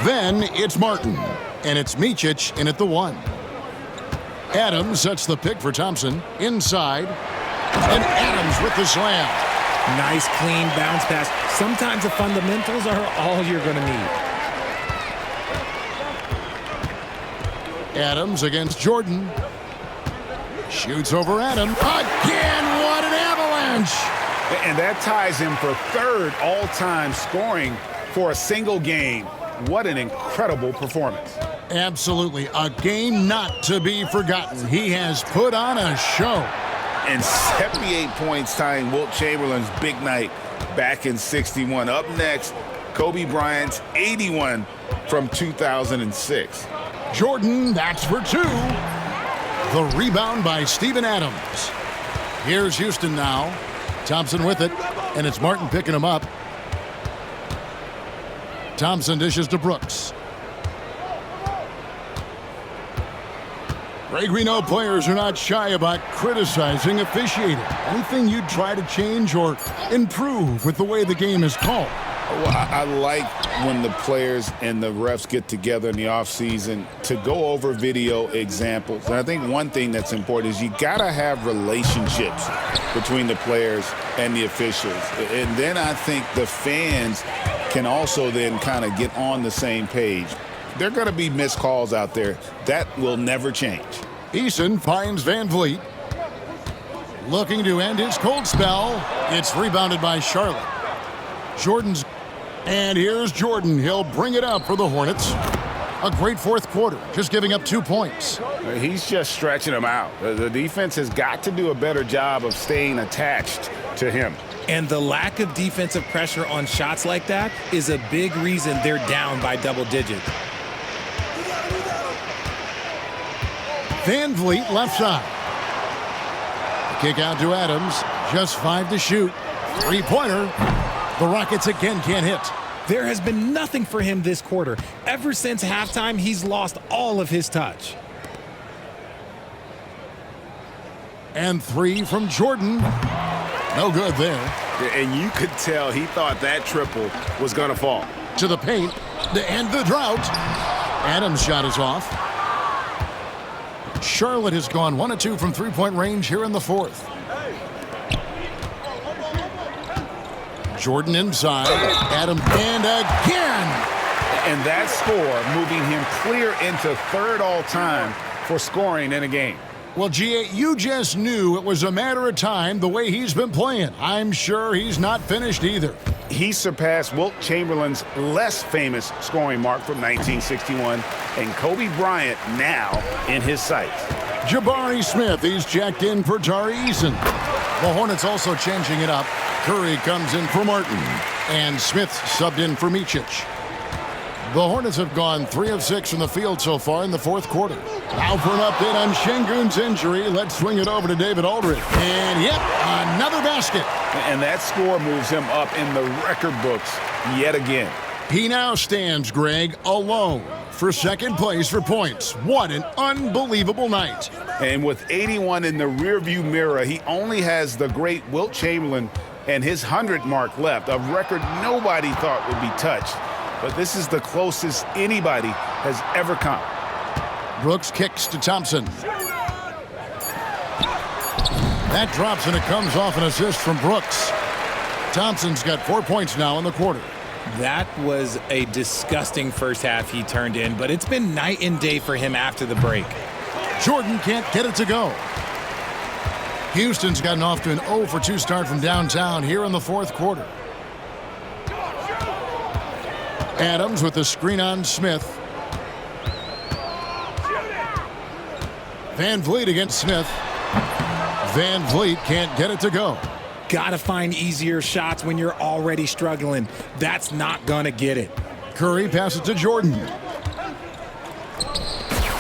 Then it's Martin. And it's Micic in at the 1. Adams sets the pick for Thompson. Inside. And Adams with the slam.
Nice, clean bounce pass. Sometimes the fundamentals are all you're going to need.
Adams against Jordan. Shoots over Adam. Again, what an avalanche!
And that ties him for 3rd all-time scoring for a single game. What an incredible performance.
Absolutely. A game not to be forgotten. He has put on a show.
And 78 points tying Wilt Chamberlain's big night back in '61. Up next, Kobe Bryant's 81 from 2006.
Jordan, that's for 2. The rebound by Steven Adams. Here's Houston now. Thompson with it, and it's Martin picking him up. Thompson dishes to Brooks. Greg, we know players are not shy about criticizing officiating. Anything you'd try to change or improve with the way the game is called?
Well, I like when the players and the refs get together in the offseason to go over video examples. And I think one thing that's important is you got to have relationships between the players and the officials. And then I think the fans can also then kind of get on the same page. There are going to be missed calls out there. That will never change.
Eason finds Van Vliet. Looking to end his cold spell. It's rebounded by Charlotte. Jordan's. And here's Jordan. He'll bring it up for the Hornets. A great fourth quarter, just giving up 2 points.
He's just stretching them out. The defense has got to do a better job of staying attached to him.
And the lack of defensive pressure on shots like that is a big reason they're down by double digits.
Van Vliet left side. The kick out to Adams. Just 5 to shoot. 3-pointer. The Rockets again can't hit.
There has been nothing for him this quarter. Ever since halftime, he's lost all of his touch.
And 3 from Jordan. No good there.
And you could tell he thought that triple was going to fall.
To the paint to end the drought. Adams' shot is off. Charlotte has gone 1 of 2 from 3-point range here in the fourth. Jordan inside. Adam and again.
And that score moving him clear into 3rd all-time for scoring in a game.
Well, G.A., you just knew it was a matter of time the way he's been playing. I'm sure he's not finished either.
He surpassed Wilt Chamberlain's less famous scoring mark from 1961, and Kobe Bryant now in his sights.
Jabari Smith, he's checked in for Tari Eason. The Hornets also changing it up. Curry comes in for Martin, and Smith subbed in for Micic. The Hornets have gone 3 of 6 from the field so far in the fourth quarter. Now for an update on Şengün's injury, let's swing it over to David Aldridge. And yep, another basket.
And that score moves him up in the record books yet again.
He now stands, Greg, alone for second place for points. What an unbelievable night.
And with 81 in the rearview mirror, he only has the great Wilt Chamberlain and his 100 mark left, a record nobody thought would be touched. But this is the closest anybody has ever come.
Brooks kicks to Thompson. That drops and it comes off an assist from Brooks. Thompson's got 4 points now in the quarter.
That was a disgusting first half he turned in, but it's been night and day for him after the break.
Jordan can't get it to go. Houston's gotten off to an 0 for 2 start from downtown here in the fourth quarter. Adams with the screen on Smith. Van Vliet against Smith. Van Vliet can't get it to go.
Gotta find easier shots when you're already struggling. That's not gonna get it.
Curry passes to Jordan.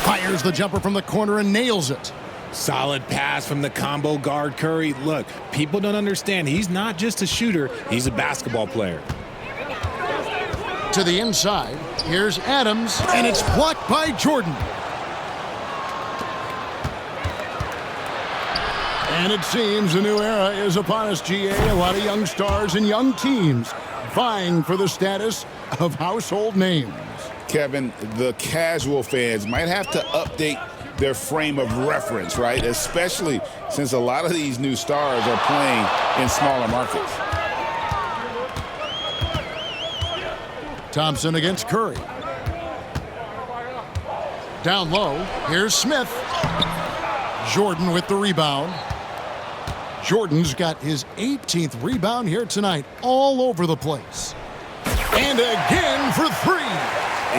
Fires the jumper from the corner and nails it.
Solid pass from the combo guard Curry. Look, people don't understand. He's not just a shooter. He's a basketball player.
To the inside. Here's Adams, and it's blocked by Jordan. And it seems a new era is upon us, GA. A lot of young stars and young teams vying for the status of household names.
Kevin, the casual fans might have to update their frame of reference, right? Especially since a lot of these new stars are playing in smaller markets.
Thompson against Curry. Down low, here's Smith. Jordan with the rebound. Jordan's got his 18th rebound here tonight, all over the place. And again for three.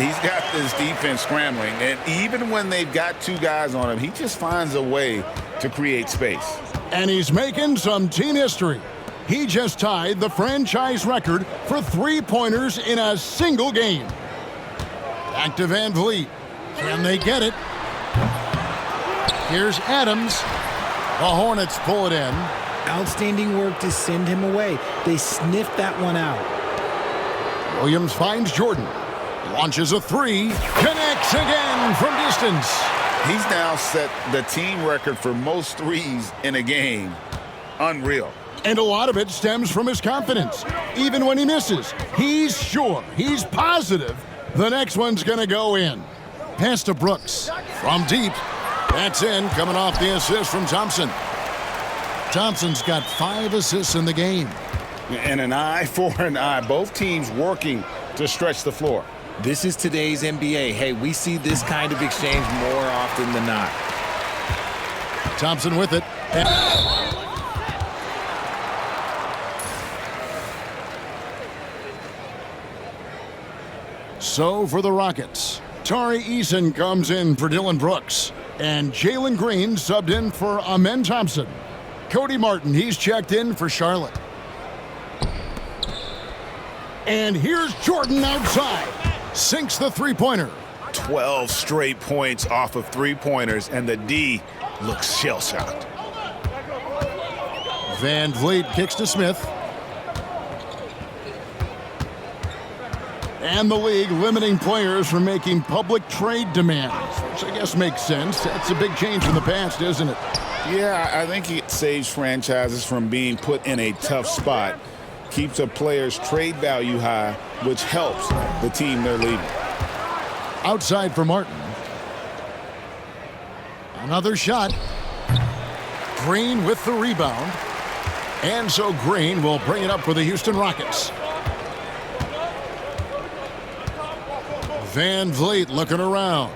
He's got this defense scrambling, and even when they've got two guys on him, he just finds a way to create space.
And he's making some team history. He just tied the franchise record for three-pointers in a single game. Back to Van Vliet. Can they get it? Here's Adams. The Hornets pull it in.
Outstanding work to send him away. They sniffed that one out.
Williams finds Jordan. Launches a three. Connects again from distance.
He's now set the team record for most threes in a game. Unreal.
And a lot of it stems from his confidence. Even when he misses, he's sure, he's positive the next one's going to go in. Pass to Brooks from deep. That's in, coming off the assist from Thompson. Thompson's got 5 assists in the game.
And an eye for an eye. Both teams working to stretch the floor.
This is today's NBA. Hey, we see this kind of exchange more often than not.
Thompson with it. So for the Rockets, Tari Eason comes in for Dylan Brooks. And Jalen Green subbed in for Amen Thompson. Cody Martin, he's checked in for Charlotte. And here's Jordan outside. Sinks the three-pointer.
12 straight points off of three-pointers, and the D looks shell-shocked.
Van Vliet kicks to Smith. And the league limiting players from making public trade demands, which I guess makes sense. That's a big change from the past, isn't it?
Yeah, I think it saves franchises from being put in a tough spot. Keeps a player's trade value high, which helps the team they're leaving.
Outside for Martin. Another shot. Green with the rebound. And so Green will bring it up for the Houston Rockets. Van Vliet looking around.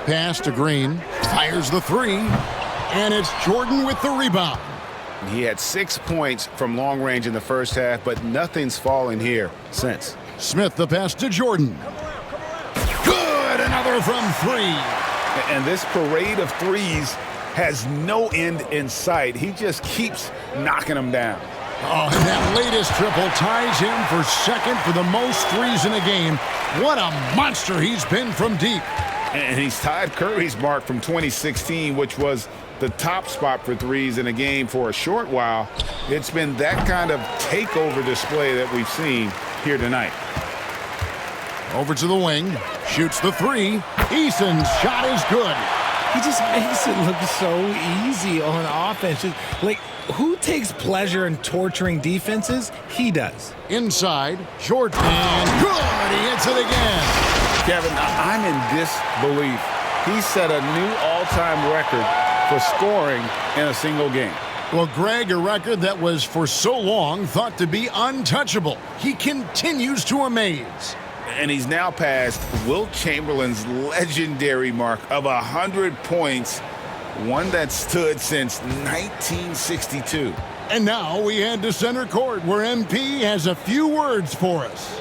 Pass to Green. Fires the three. And it's Jordan with the rebound.
He had 6 points from long range in the first half, but nothing's fallen here since.
Smith the pass to Jordan. Good, another from three.
And this parade of threes has no end in sight. He just keeps knocking them down.
Oh, and that latest triple ties him for second for the most threes in a game. What a monster he's been from deep.
And he's tied Curry's mark from 2016, which was the top spot for threes in a game for a short while. It's been that kind of takeover display that we've seen here tonight.
Over to the wing, shoots the three. Eason's shot is good.
He just makes it look so easy on offense. Like, who takes pleasure in torturing defenses? He does.
Inside, Jordan, and good, he hits it again.
Kevin, I'm in disbelief. He set a new all-time record for scoring in a single game.
Well, Greg, a record that was for so long thought to be untouchable. He continues to amaze.
And he's now passed Wilt Chamberlain's legendary mark of 100 points, one that stood since 1962.
And now we head to center court, where MP has a few words for us.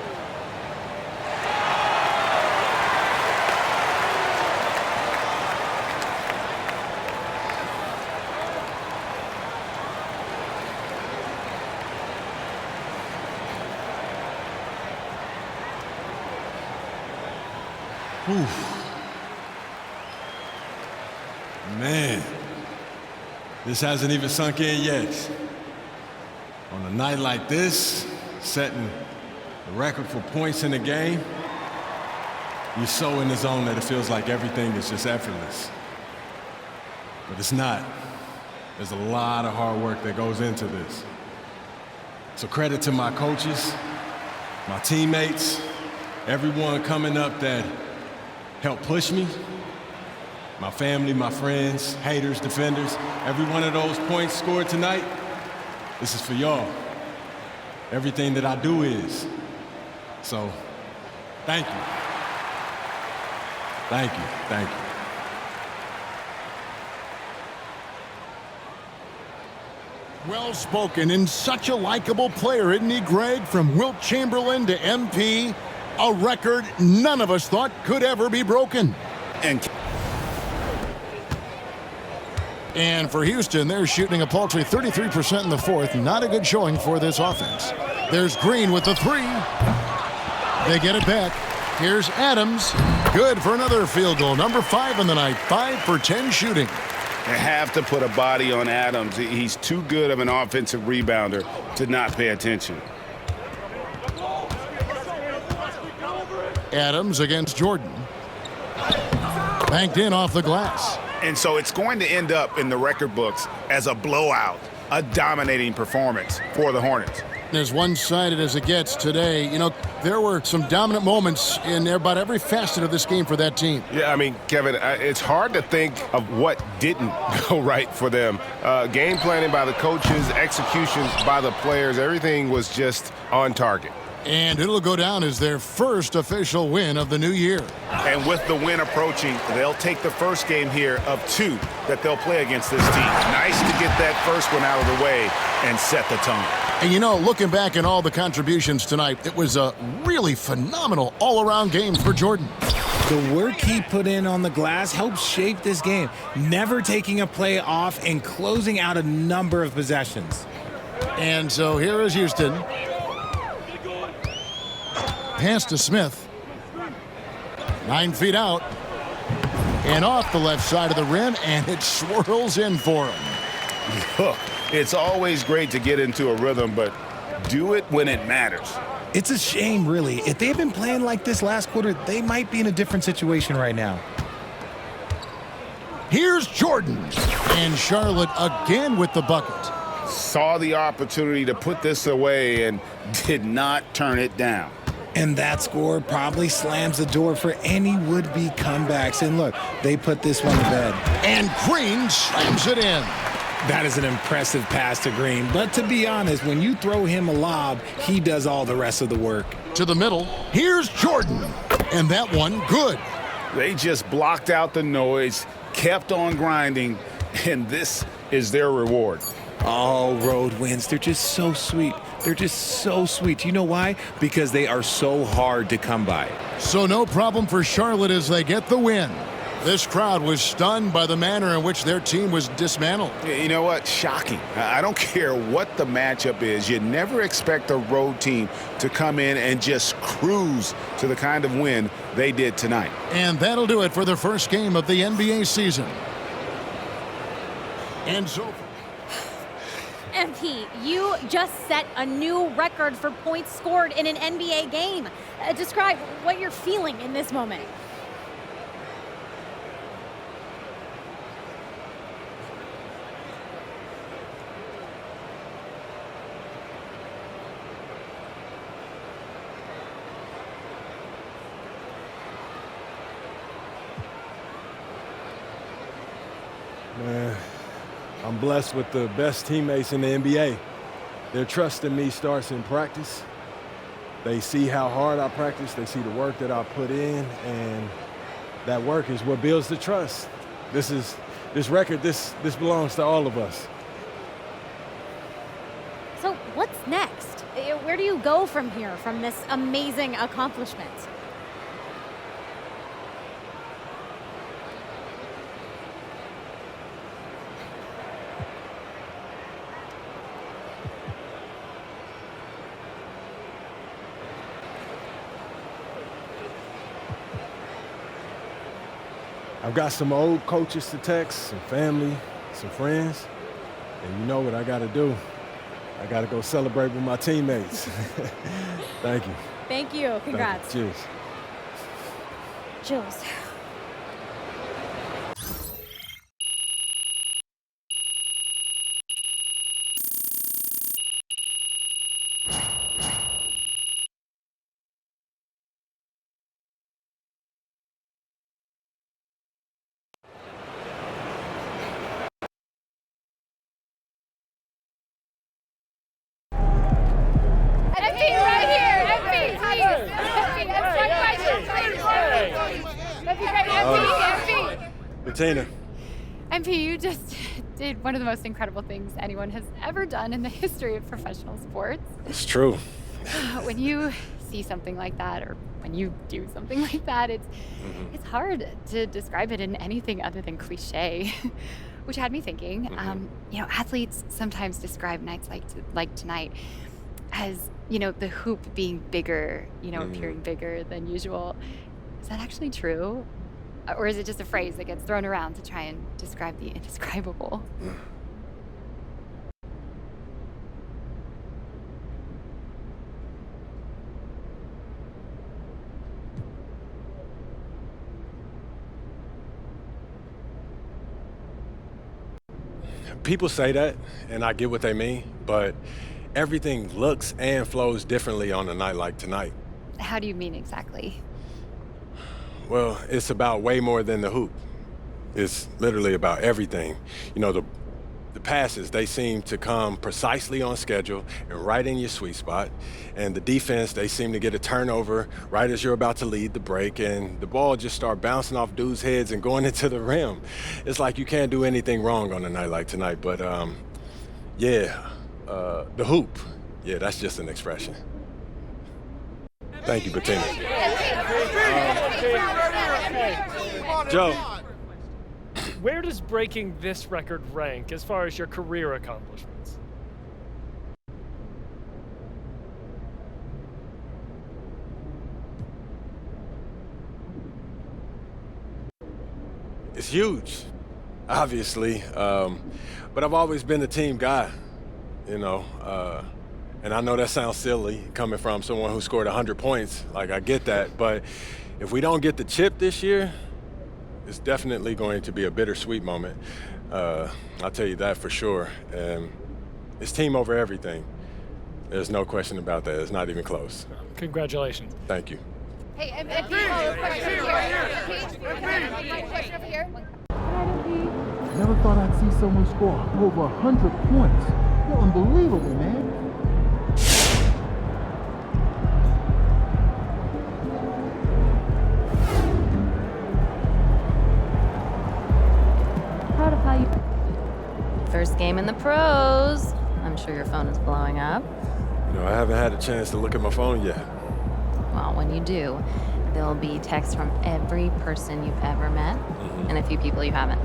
Man, this hasn't even sunk in yet. On a night like this, setting the record for points in the game, You're so in the zone that it feels like everything is just effortless. But it's not. There's a lot of hard work that goes into this. So credit to my coaches, my teammates, everyone coming up that helped push me, my family, my friends, haters, defenders. Every one of those points scored tonight, this is for y'all. Everything that I do is. So, thank you. Thank you, thank you.
Well spoken and such a likable player, isn't he, Greg? From Wilt Chamberlain to MP, a record none of us thought could ever be broken. And for Houston, they're shooting a paltry 33% in the fourth. Not a good showing for this offense. There's Green with the three. They get it back. Here's Adams. Good for another field goal. Number 5 in the night. 5 for 10 shooting.
They have to put a body on Adams. He's too good of an offensive rebounder to not pay attention.
Adams against Jordan. Banked in off the glass.
And so it's going to end up in the record books as a blowout, a dominating performance for the Hornets.
As one-sided as it gets today, you know, there were some dominant moments in about every facet of this game for that team.
Yeah, I mean, Kevin, it's hard to think of what didn't go right for them. Game planning by the coaches, execution by the players, everything was just on target.
And it'll go down as their first official win of the new year.
And with the win approaching, they'll take the first game here of 2 that they'll play against this team. Nice to get that first one out of the way and set the tone.
And you know, looking back at all the contributions tonight, it was a really phenomenal all-around game for Jordan.
The work he put in on the glass helped shape this game, never taking a play off and closing out a number of possessions.
And so here is Houston. Pass to Smith. 9 feet out. And off the left side of the rim, and it swirls in for him.
Look, it's always great to get into a rhythm, but do it when it matters.
It's a shame, really. If they've been playing like this last quarter, they might be in a different situation right now.
Here's Jordan. And Charlotte again with the bucket.
Saw the opportunity to put this away and did not turn it down.
And that score probably slams the door for any would-be comebacks. And look, they put this one to bed.
And Green slams it in.
That is an impressive pass to Green. But to be honest, when you throw him a lob, he does all the rest of the work.
To the middle, here's Jordan. And that one, good.
They just blocked out the noise, kept on grinding, and this is their reward.
Oh, road wins. They're just so sweet. They're just so sweet. You know why? Because they are so hard to come by.
So no problem for Charlotte as they get the win. This crowd was stunned by the manner in which their team was dismantled.
You know what? Shocking. I don't care what the matchup is. You never expect a road team to come in and just cruise to the kind of win they did tonight.
And that'll do it for the first game of the NBA season. And so...
MP, you just set a new record for points scored in an NBA game. Describe what you're feeling in this moment.
Man, I'm blessed with the best teammates in the NBA. Their trust in me starts in practice. They see how hard I practice. They see the work that I put in, and that work is what builds the trust. This record belongs to all of us.
So what's next? Where do you go from here, from this amazing accomplishment?
I've got some old coaches to text, some family, some friends, and you know what I got to do. I got to go celebrate with my teammates. Thank you.
Thank you. Congrats.
Cheers.
Chills.
Bettina.
MP, you just did one of the most incredible things anyone has ever done in the history of professional sports.
It's true.
When you see something like that, or when you do something like that, it's hard to describe it in anything other than cliche. Which had me thinking, athletes sometimes describe nights like tonight as, the hoop being bigger, appearing bigger than usual. Is that actually true? Or is it just a phrase that gets thrown around to try and describe the indescribable?
People say that, and I get what they mean, but everything looks and flows differently on a night like tonight.
How do you mean exactly?
Well, it's about way more than the hoop. It's literally about everything. The passes, they seem to come precisely on schedule and right in your sweet spot. And the defense, they seem to get a turnover right as you're about to lead the break, and the ball just start bouncing off dudes' heads and going into the rim. It's like you can't do anything wrong on a night like tonight. But the hoop, that's just an expression. Thank you, Bettina. Joe.
Where does breaking this record rank as far as your career accomplishments?
It's huge, obviously, but I've always been a team guy, and I know that sounds silly coming from someone who scored 100 points. Like, I get that, but if we don't get the chip this year, it's definitely going to be a bittersweet moment. I'll tell you that for sure. It's team over everything. There's no question about that. It's not even close.
Congratulations.
Thank you.
Hey, MP, question over here.
I never thought I'd see someone score over 100 points. You're unbelievable, man.
First game in the pros. I'm sure your phone is blowing up.
I haven't had a chance to look at my phone yet.
Well, when you do, there'll be texts from every person you've ever met and a few people you haven't.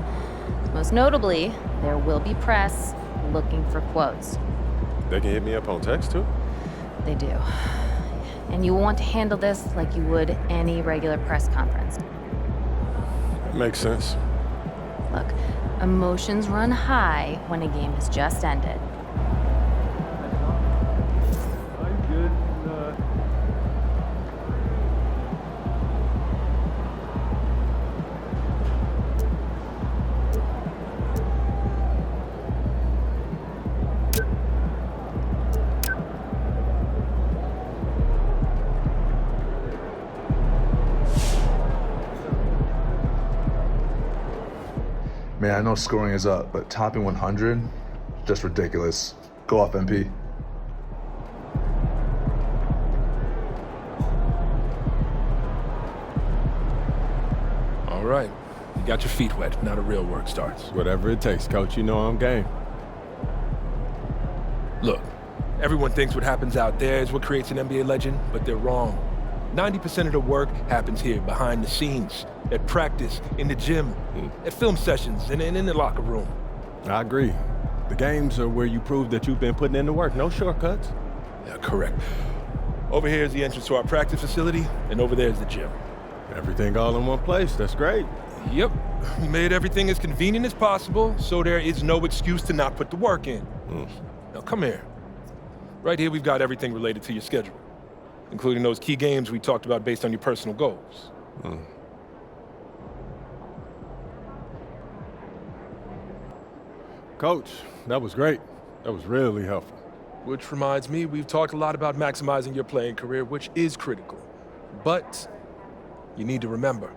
Most notably, there will be press looking for quotes.
They can hit me up on text too?
They do. And you will want to handle this like you would any regular press conference.
Makes sense.
Look, emotions run high when a game has just ended.
Man, I know scoring is up, but topping 100, just ridiculous. Go off, MP.
All right. You got your feet wet. Now the real work starts.
Whatever it takes, Coach. You know I'm game.
Look, everyone thinks what happens out there is what creates an NBA legend, but they're wrong. 90% of the work happens here, behind the scenes, at practice, in the gym, at film sessions, and in the locker room.
I agree. The games are where you prove that you've been putting in the work. No shortcuts.
Yeah, correct. Over here is the entrance to our practice facility, and over there is the gym.
Everything all in one place. That's great.
Yep. We made everything as convenient as possible, so there is no excuse to not put the work in. Now, come here. Right here, we've got everything related to your schedule, including those key games we talked about based on your personal goals.
Coach, that was great. That was really helpful.
Which reminds me, we've talked a lot about maximizing your playing career, which is critical. But you need to remember,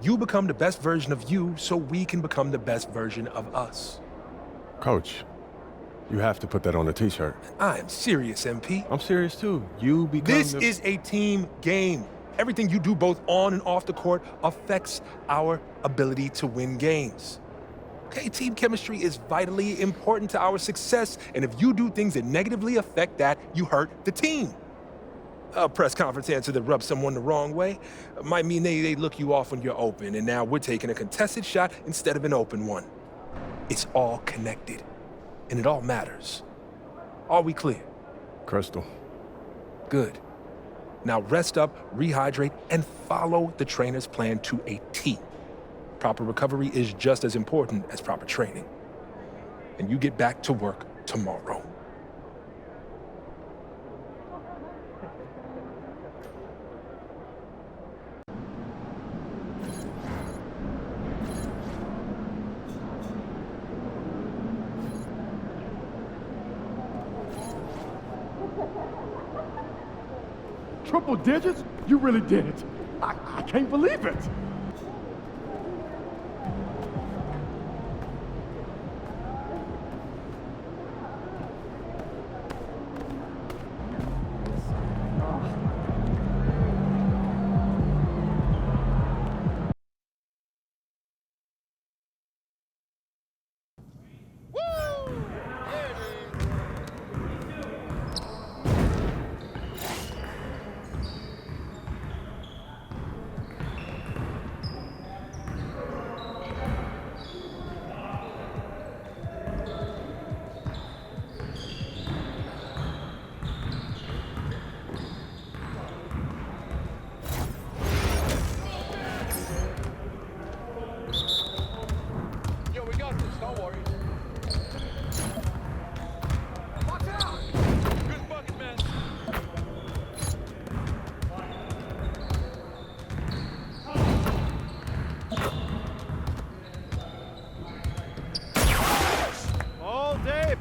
you become the best version of you so we can become the best version of us.
Coach, you have to put that on a t-shirt.
I'm serious, MP.
I'm serious too. You become
This is a team game. Everything you do both on and off the court affects our ability to win games. Okay, team chemistry is vitally important to our success, and if you do things that negatively affect that, you hurt the team. A press conference answer that rubs someone the wrong way might mean they look you off when you're open, and now we're taking a contested shot instead of an open one. It's all connected, and it all matters. Are we clear?
Crystal.
Good. Now rest up, rehydrate, and follow the trainer's plan to a T. Proper recovery is just as important as proper training. And you get back to work tomorrow.
Triple digits? You really did it. I can't believe it.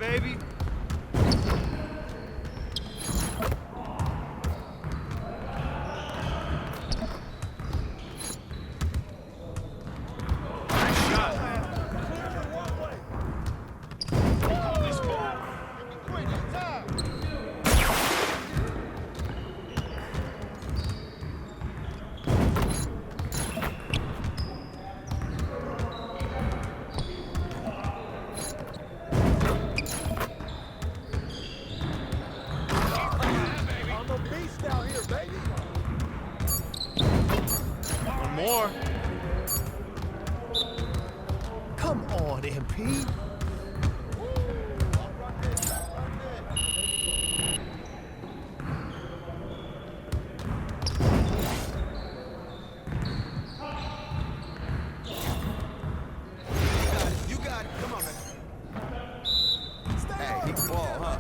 Baby. More.
Come on, MP.
You got it. Come on, man. Hey, he can ball, huh?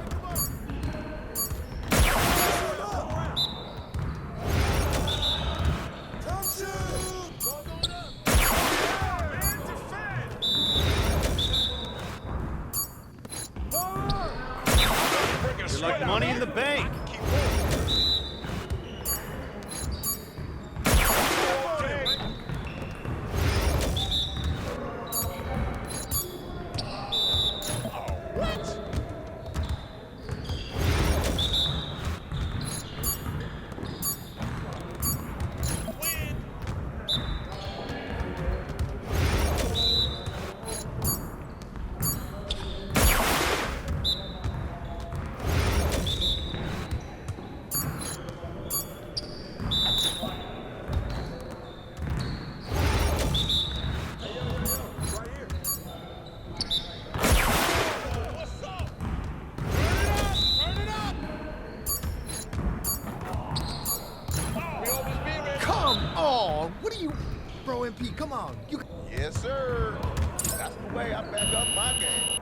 You're like money in the bank.
Bro, MP, come on.
Yes, sir. That's the way I back up my game.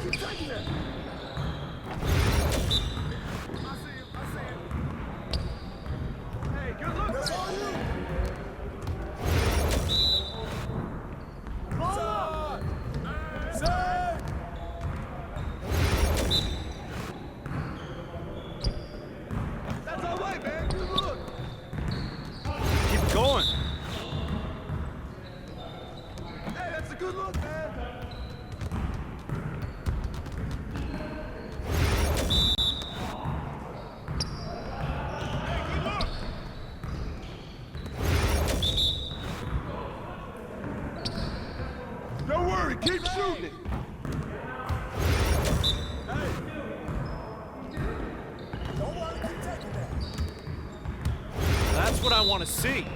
Keep taking that.
Hey, good luck.
That's all you.
That's our way, man. Good look.
Keep it going.
Hey, that's a good look, man. Hey, good look. Don't worry, keep shooting it.
Don't worry, keep taking that.
That's what I want to see.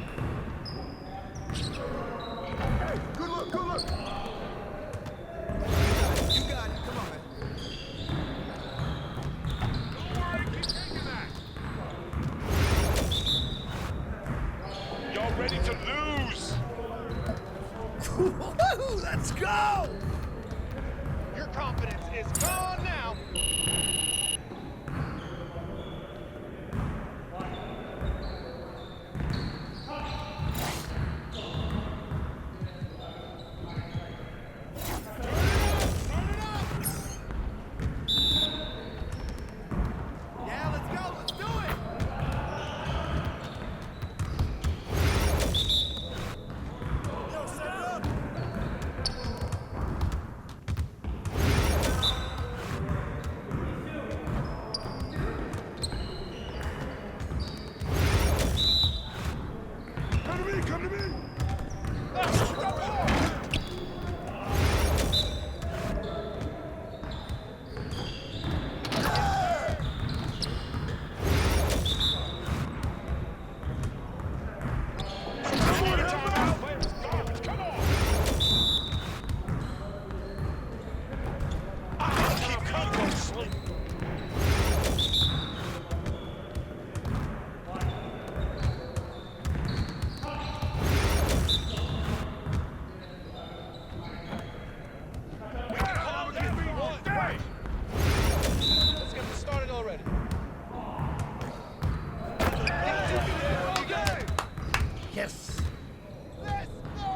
Hey, good look, good look. You got it. Come on, man. Don't worry, keep taking that. Y'all ready to lose?
Let's go!
Your confidence is gone now. Yeah, let's go. Let's do it.
Yo, set it up.
Come to me, come to me. Let's get this started already.
Yes.
Let's go!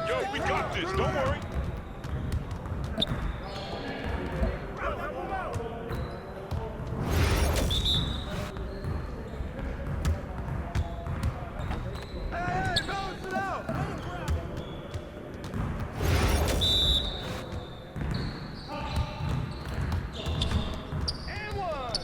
Yo, we got this. Don't worry. Hey, balance it out. And one.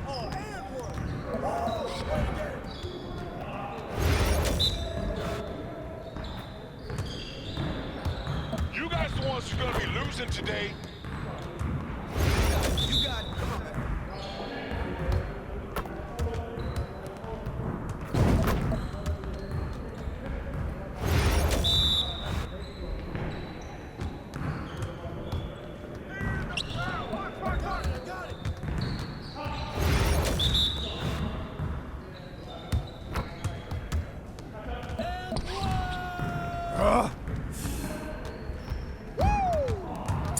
Oh, and one. Oh, way to get it.
You guys the ones who are gonna be losing today. You got it. Come on, man.
I got it.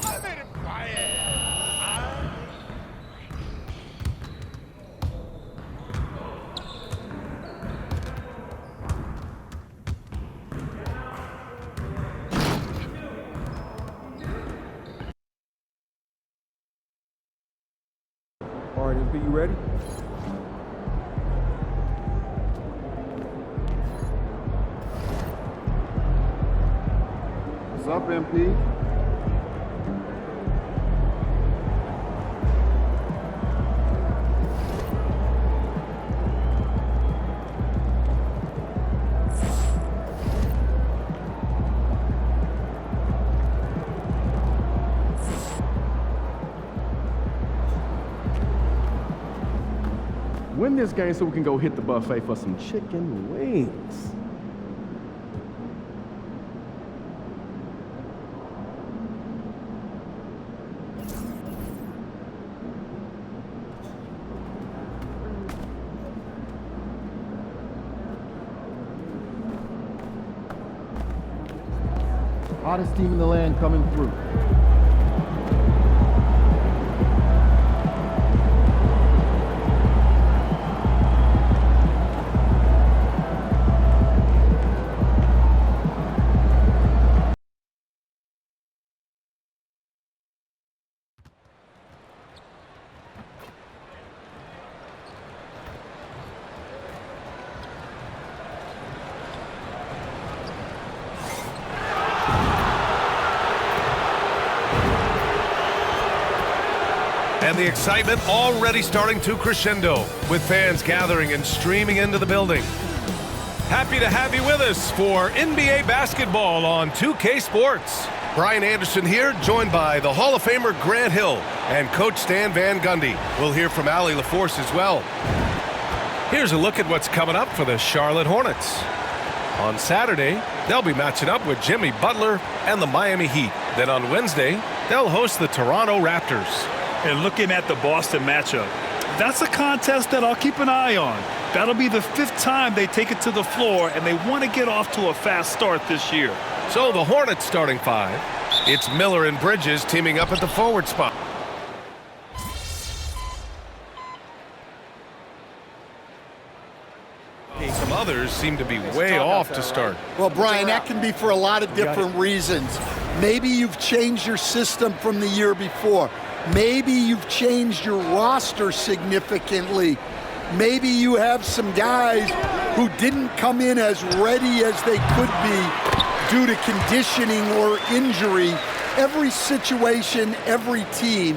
I made it quiet.
All right, MP, you ready?
What's up, MP? Win this game so we can go hit the buffet for some chicken wings. Hottest team in the land coming through.
And the excitement already starting to crescendo with fans gathering and streaming into the building. Happy to have you with us for NBA basketball on 2K Sports. Brian Anderson here, joined by the Hall of Famer Grant Hill and Coach Stan Van Gundy. We'll hear from Allie LaForce as well. Here's a look at what's coming up for the Charlotte Hornets. On Saturday, they'll be matching up with Jimmy Butler and the Miami Heat. Then on Wednesday, they'll host the Toronto Raptors.
And looking at the Boston matchup, that's a contest that I'll keep an eye on. That'll be the 5th time they take it to the floor, and they want to get off to a fast start this year.
So the Hornets starting 5. It's Miller and Bridges teaming up at the forward spot. Some others seem to be way off to start.
Well, Brian, that can be for a lot of different reasons. Maybe you've changed your system from the year before. Maybe you've changed your roster significantly. Maybe you have some guys who didn't come in as ready as they could be due to conditioning or injury. Every situation, every team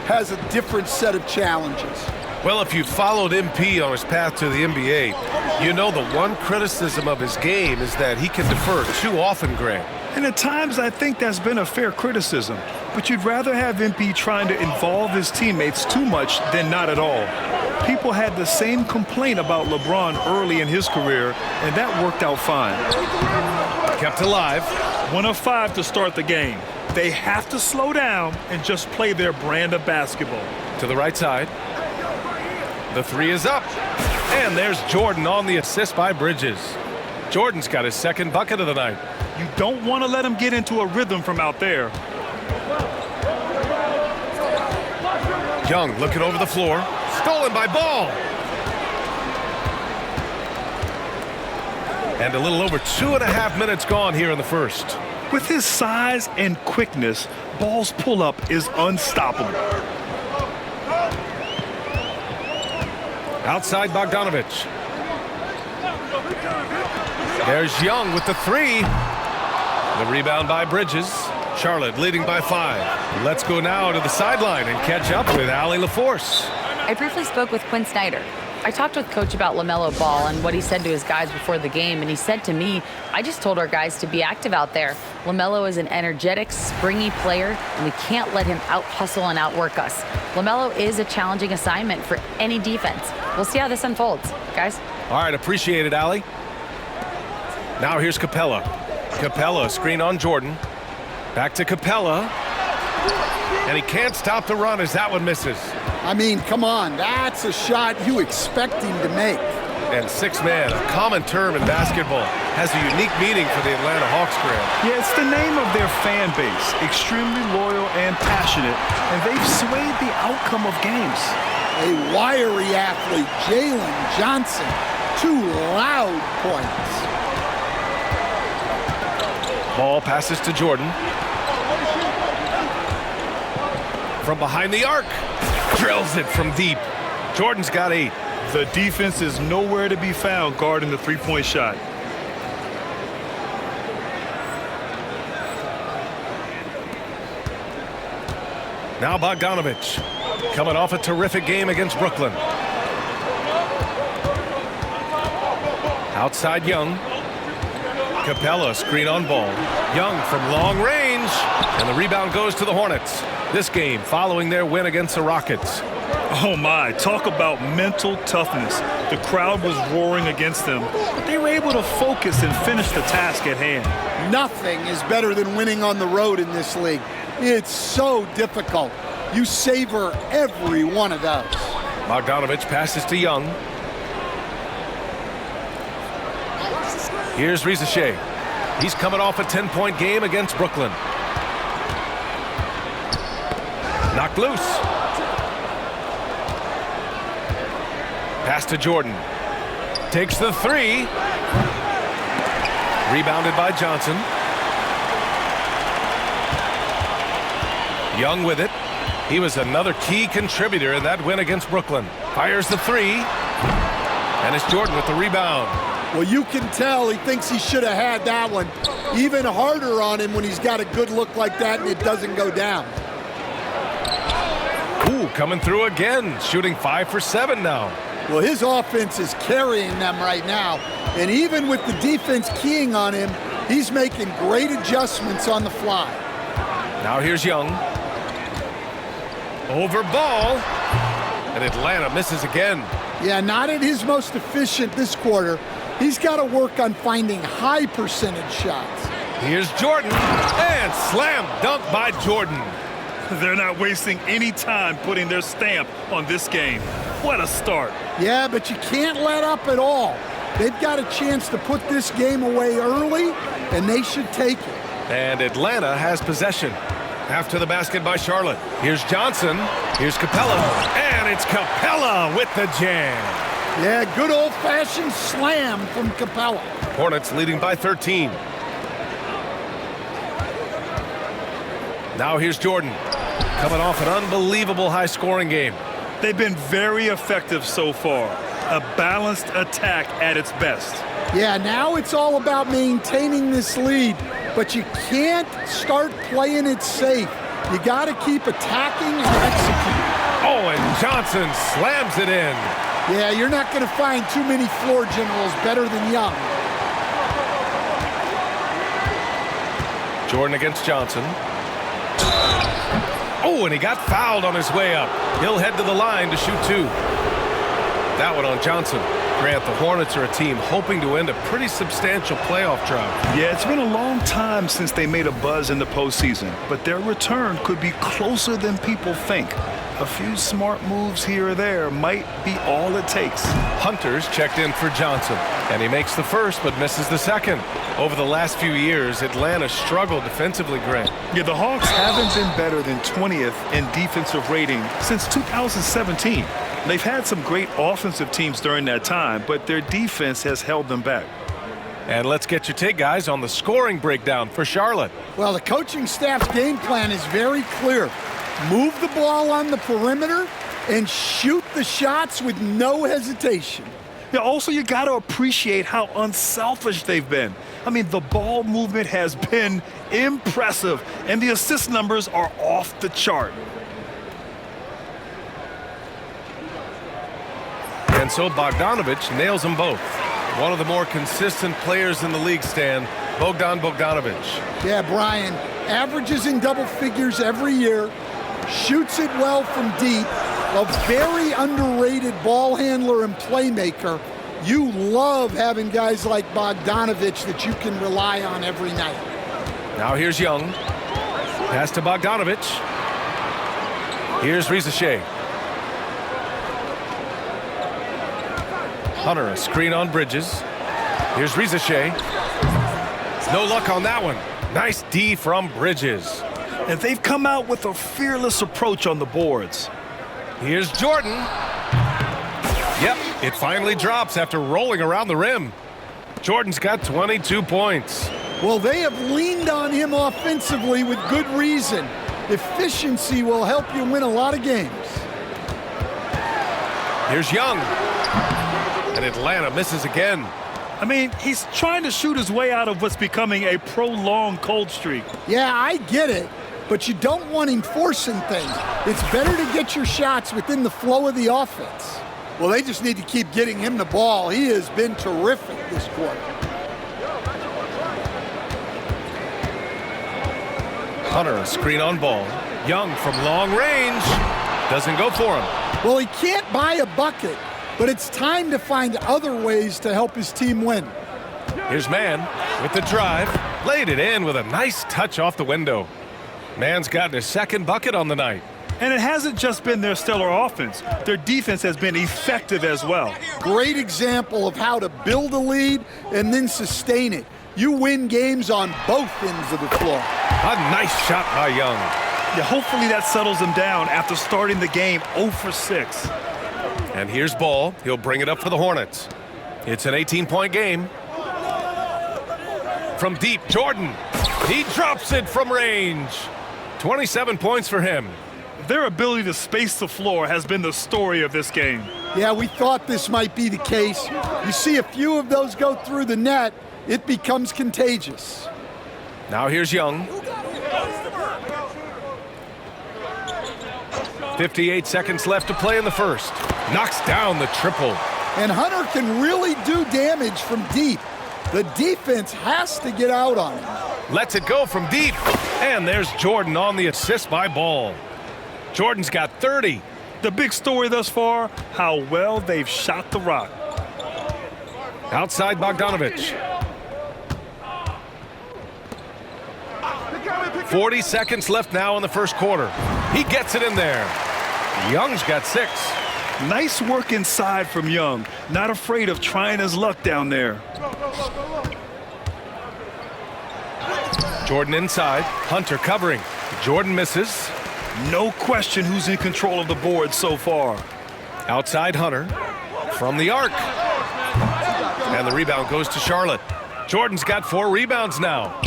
has a different set of challenges.
Well, if you followed MP on his path to the NBA, you know the one criticism of his game is that he can defer too often, Grant.
And at times, I think that's been a fair criticism. But you'd rather have MP trying to involve his teammates too much than not at all. People had the same complaint about LeBron early in his career, and that worked out fine.
Kept alive.
1 of 5 to start the game. They have to slow down and just play their brand of basketball.
To the right side. The 3 is up. And there's Jordan on the assist by Bridges. Jordan's got his 2nd bucket of the night.
You don't want to let him get into a rhythm from out there.
Young looking over the floor. Stolen by Ball. And a little over 2.5 minutes gone here in the first.
With his size and quickness, Ball's pull-up is unstoppable.
Outside Bogdanovich. There's Young with the 3. The rebound by Bridges. Charlotte leading by 5. Let's go now to the sideline and catch up with Allie LaForce.
I briefly spoke with Quinn Snyder. I talked with Coach about LaMelo Ball and what he said to his guys before the game, and he said to me, I just told our guys to be active out there. LaMelo is an energetic, springy player, and we can't let him out-hustle and outwork us. LaMelo is a challenging assignment for any defense. We'll see how this unfolds, guys.
All right, appreciate it, Allie. Now here's Capella. Capella, screen on Jordan. Back to Capella. And he can't stop the run as that one misses.
I mean, come on, that's a shot you expect him to make.
And 6-man, a common term in basketball, has a unique meaning for the Atlanta Hawks, Grant.
Yeah, it's the name of their fan base. Extremely loyal and passionate, and they've swayed the outcome of games.
A wiry athlete, Jalen Johnson. 2 loud points.
Ball passes to Jordan. From behind the arc. Drills it from deep. Jordan's got 8.
The defense is nowhere to be found guarding the 3-point shot.
Now Bogdanovich, coming off a terrific game against Brooklyn. Outside Young. Capella screen on ball. Young from long range, and the rebound goes to the Hornets. This game following their win against the Rockets.
Oh my, talk about mental toughness. The crowd was roaring against them, but they were able to focus and finish the task at hand.
Nothing is better than winning on the road in this league. It's so difficult. You savor every one of those.
Bogdanovich passes to Young. Here's Riza Shea. He's coming off a 10-point game against Brooklyn. Knocked loose. Pass to Jordan. Takes the three. Rebounded by Johnson. Young with it. He was another key contributor in that win against Brooklyn. Fires the three. And it's Jordan with the rebound.
Well, you can tell he thinks he should have had that one. Even harder on him when he's got a good look like that and it doesn't go down.
Ooh, coming through again. Shooting 5 for 7 now.
Well, his offense is carrying them right now. And even with the defense keying on him, he's making great adjustments on the fly.
Now here's Young. Over ball. And Atlanta misses again.
Yeah, not at his most efficient this quarter. He's got to work on finding high percentage shots.
Here's Jordan. And slam dunk by Jordan.
They're not wasting any time putting their stamp on this game. What a start.
Yeah, but you can't let up at all. They've got a chance to put this game away early, and they should take it.
And Atlanta has possession. After the basket by Charlotte. Here's Johnson. Here's Capella. And it's Capella with the jam.
Yeah, good old-fashioned slam from Capella.
Hornets leading by 13. Now here's Jordan. Coming off an unbelievable high-scoring game.
They've been very effective so far. A balanced attack at its best.
Yeah, now it's all about maintaining this lead, but you can't start playing it safe. You got to keep attacking and executing.
Oh, and Johnson slams it in.
Yeah, you're not going to find too many floor generals better than Young.
Jordan against Johnson. Oh, and he got fouled on his way up. He'll head to the line to shoot 2. That one on Johnson. Grant, the Hornets are a team hoping to end a pretty substantial playoff drought.
Yeah, it's been a long time since they made a buzz in the postseason, but their return could be closer than people think. A few smart moves here or there might be all it takes.
Hunter's checked in for Johnson, and he makes the first but misses the second. Over the last few years, Atlanta struggled defensively, Grant.
Yeah, the Hawks haven't been better than 20th in defensive rating since 2017. They've had some great offensive teams during that time, but their defense has held them back.
And let's get your take, guys, on the scoring breakdown for Charlotte.
Well, the coaching staff's game plan is very clear. Move the ball on the perimeter and shoot the shots with no hesitation.
Yeah, also, you got to appreciate how unselfish they've been. I mean, the ball movement has been impressive, and the assist numbers are off the chart.
And so Bogdanovich nails them both. One of the more consistent players in the league, Stan, Bogdanovich.
Yeah, Brian, averages in double figures every year, shoots it well from deep, a very underrated ball handler and playmaker. You love having guys like Bogdanovich that you can rely on every night.
Now here's Young. Pass to Bogdanovich. Here's Riza Shea. Hunter, a screen on Bridges. Here's Riza Shea. No luck on that one. Nice D from Bridges.
And they've come out with a fearless approach on the boards.
Here's Jordan. Yep, it finally drops after rolling around the rim. Jordan's got 22 points.
Well, they have leaned on him offensively with good reason. Efficiency will help you win a lot of games.
Here's Young. And Atlanta misses again.
I mean, he's trying to shoot his way out of what's becoming a prolonged cold streak.
Yeah, I get it. but you don't want him forcing things. It's better to get your shots within the flow of the offense. Well, they just need to keep getting him the ball. He has been terrific this quarter.
Hunter, a screen on ball. Young from long range. Doesn't go for him.
Well, he can't buy a bucket, but it's time to find other ways to help his team win.
Here's Mann with the drive. Laid it in with a nice touch off the window. Mann's gotten his second bucket on the night.
And it hasn't just been their stellar offense. Their defense has been effective as well.
Great example of how to build a lead and then sustain it. You win games on both ends of the floor.
A nice shot by Young.
Yeah, hopefully that settles him down after starting the game 0 for 6.
And here's Ball. He'll bring it up for the Hornets. It's an 18-point game. From deep, Jordan. He drops it from range. 27 points for him.
Their ability to space the floor has been the story of this game.
Yeah, we thought this might be the case. You see a few of those go through the net, it becomes contagious.
Now here's Young. 58 seconds left to play in the first. Knocks down the triple.
And Hunter can really do damage from deep. The defense has to get out on him.
Lets it go from deep. And there's Jordan on the assist by Ball. Jordan's got 30.
The big story thus far, how well they've shot the rock.
Outside Bogdanovich. 40 seconds left now in the first quarter. He gets it in there. Young's got 6.
Nice work inside from Young. Not afraid of trying his luck down there.
Jordan inside. Hunter covering. Jordan misses.
No question who's in control of the board so far.
Outside Hunter. From the arc. And the rebound goes to Charlotte. Jordan's got 4 rebounds now.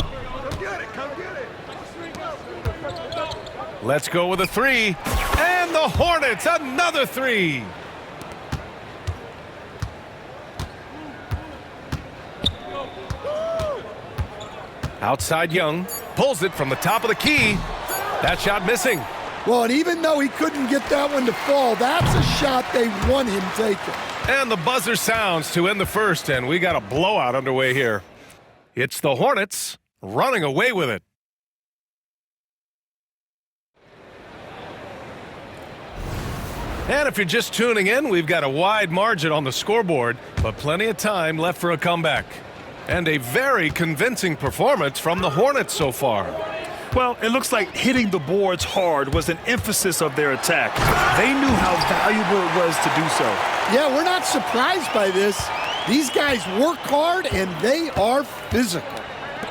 Let's go with a 3. And the Hornets, another 3. Outside Young. Pulls it from the top of the key. That shot missing.
Well, and even though he couldn't get that one to fall, that's a shot they want him taking.
And the buzzer sounds to end the first, and we got a blowout underway here. It's the Hornets running away with it. And if you're just tuning in, we've got a wide margin on the scoreboard, but plenty of time left for a comeback. And a very convincing performance from the Hornets so far.
Well, it looks like hitting the boards hard was an emphasis of their attack. They knew how valuable it was to do so.
Yeah, we're not surprised by this. These guys work hard, and they are physical.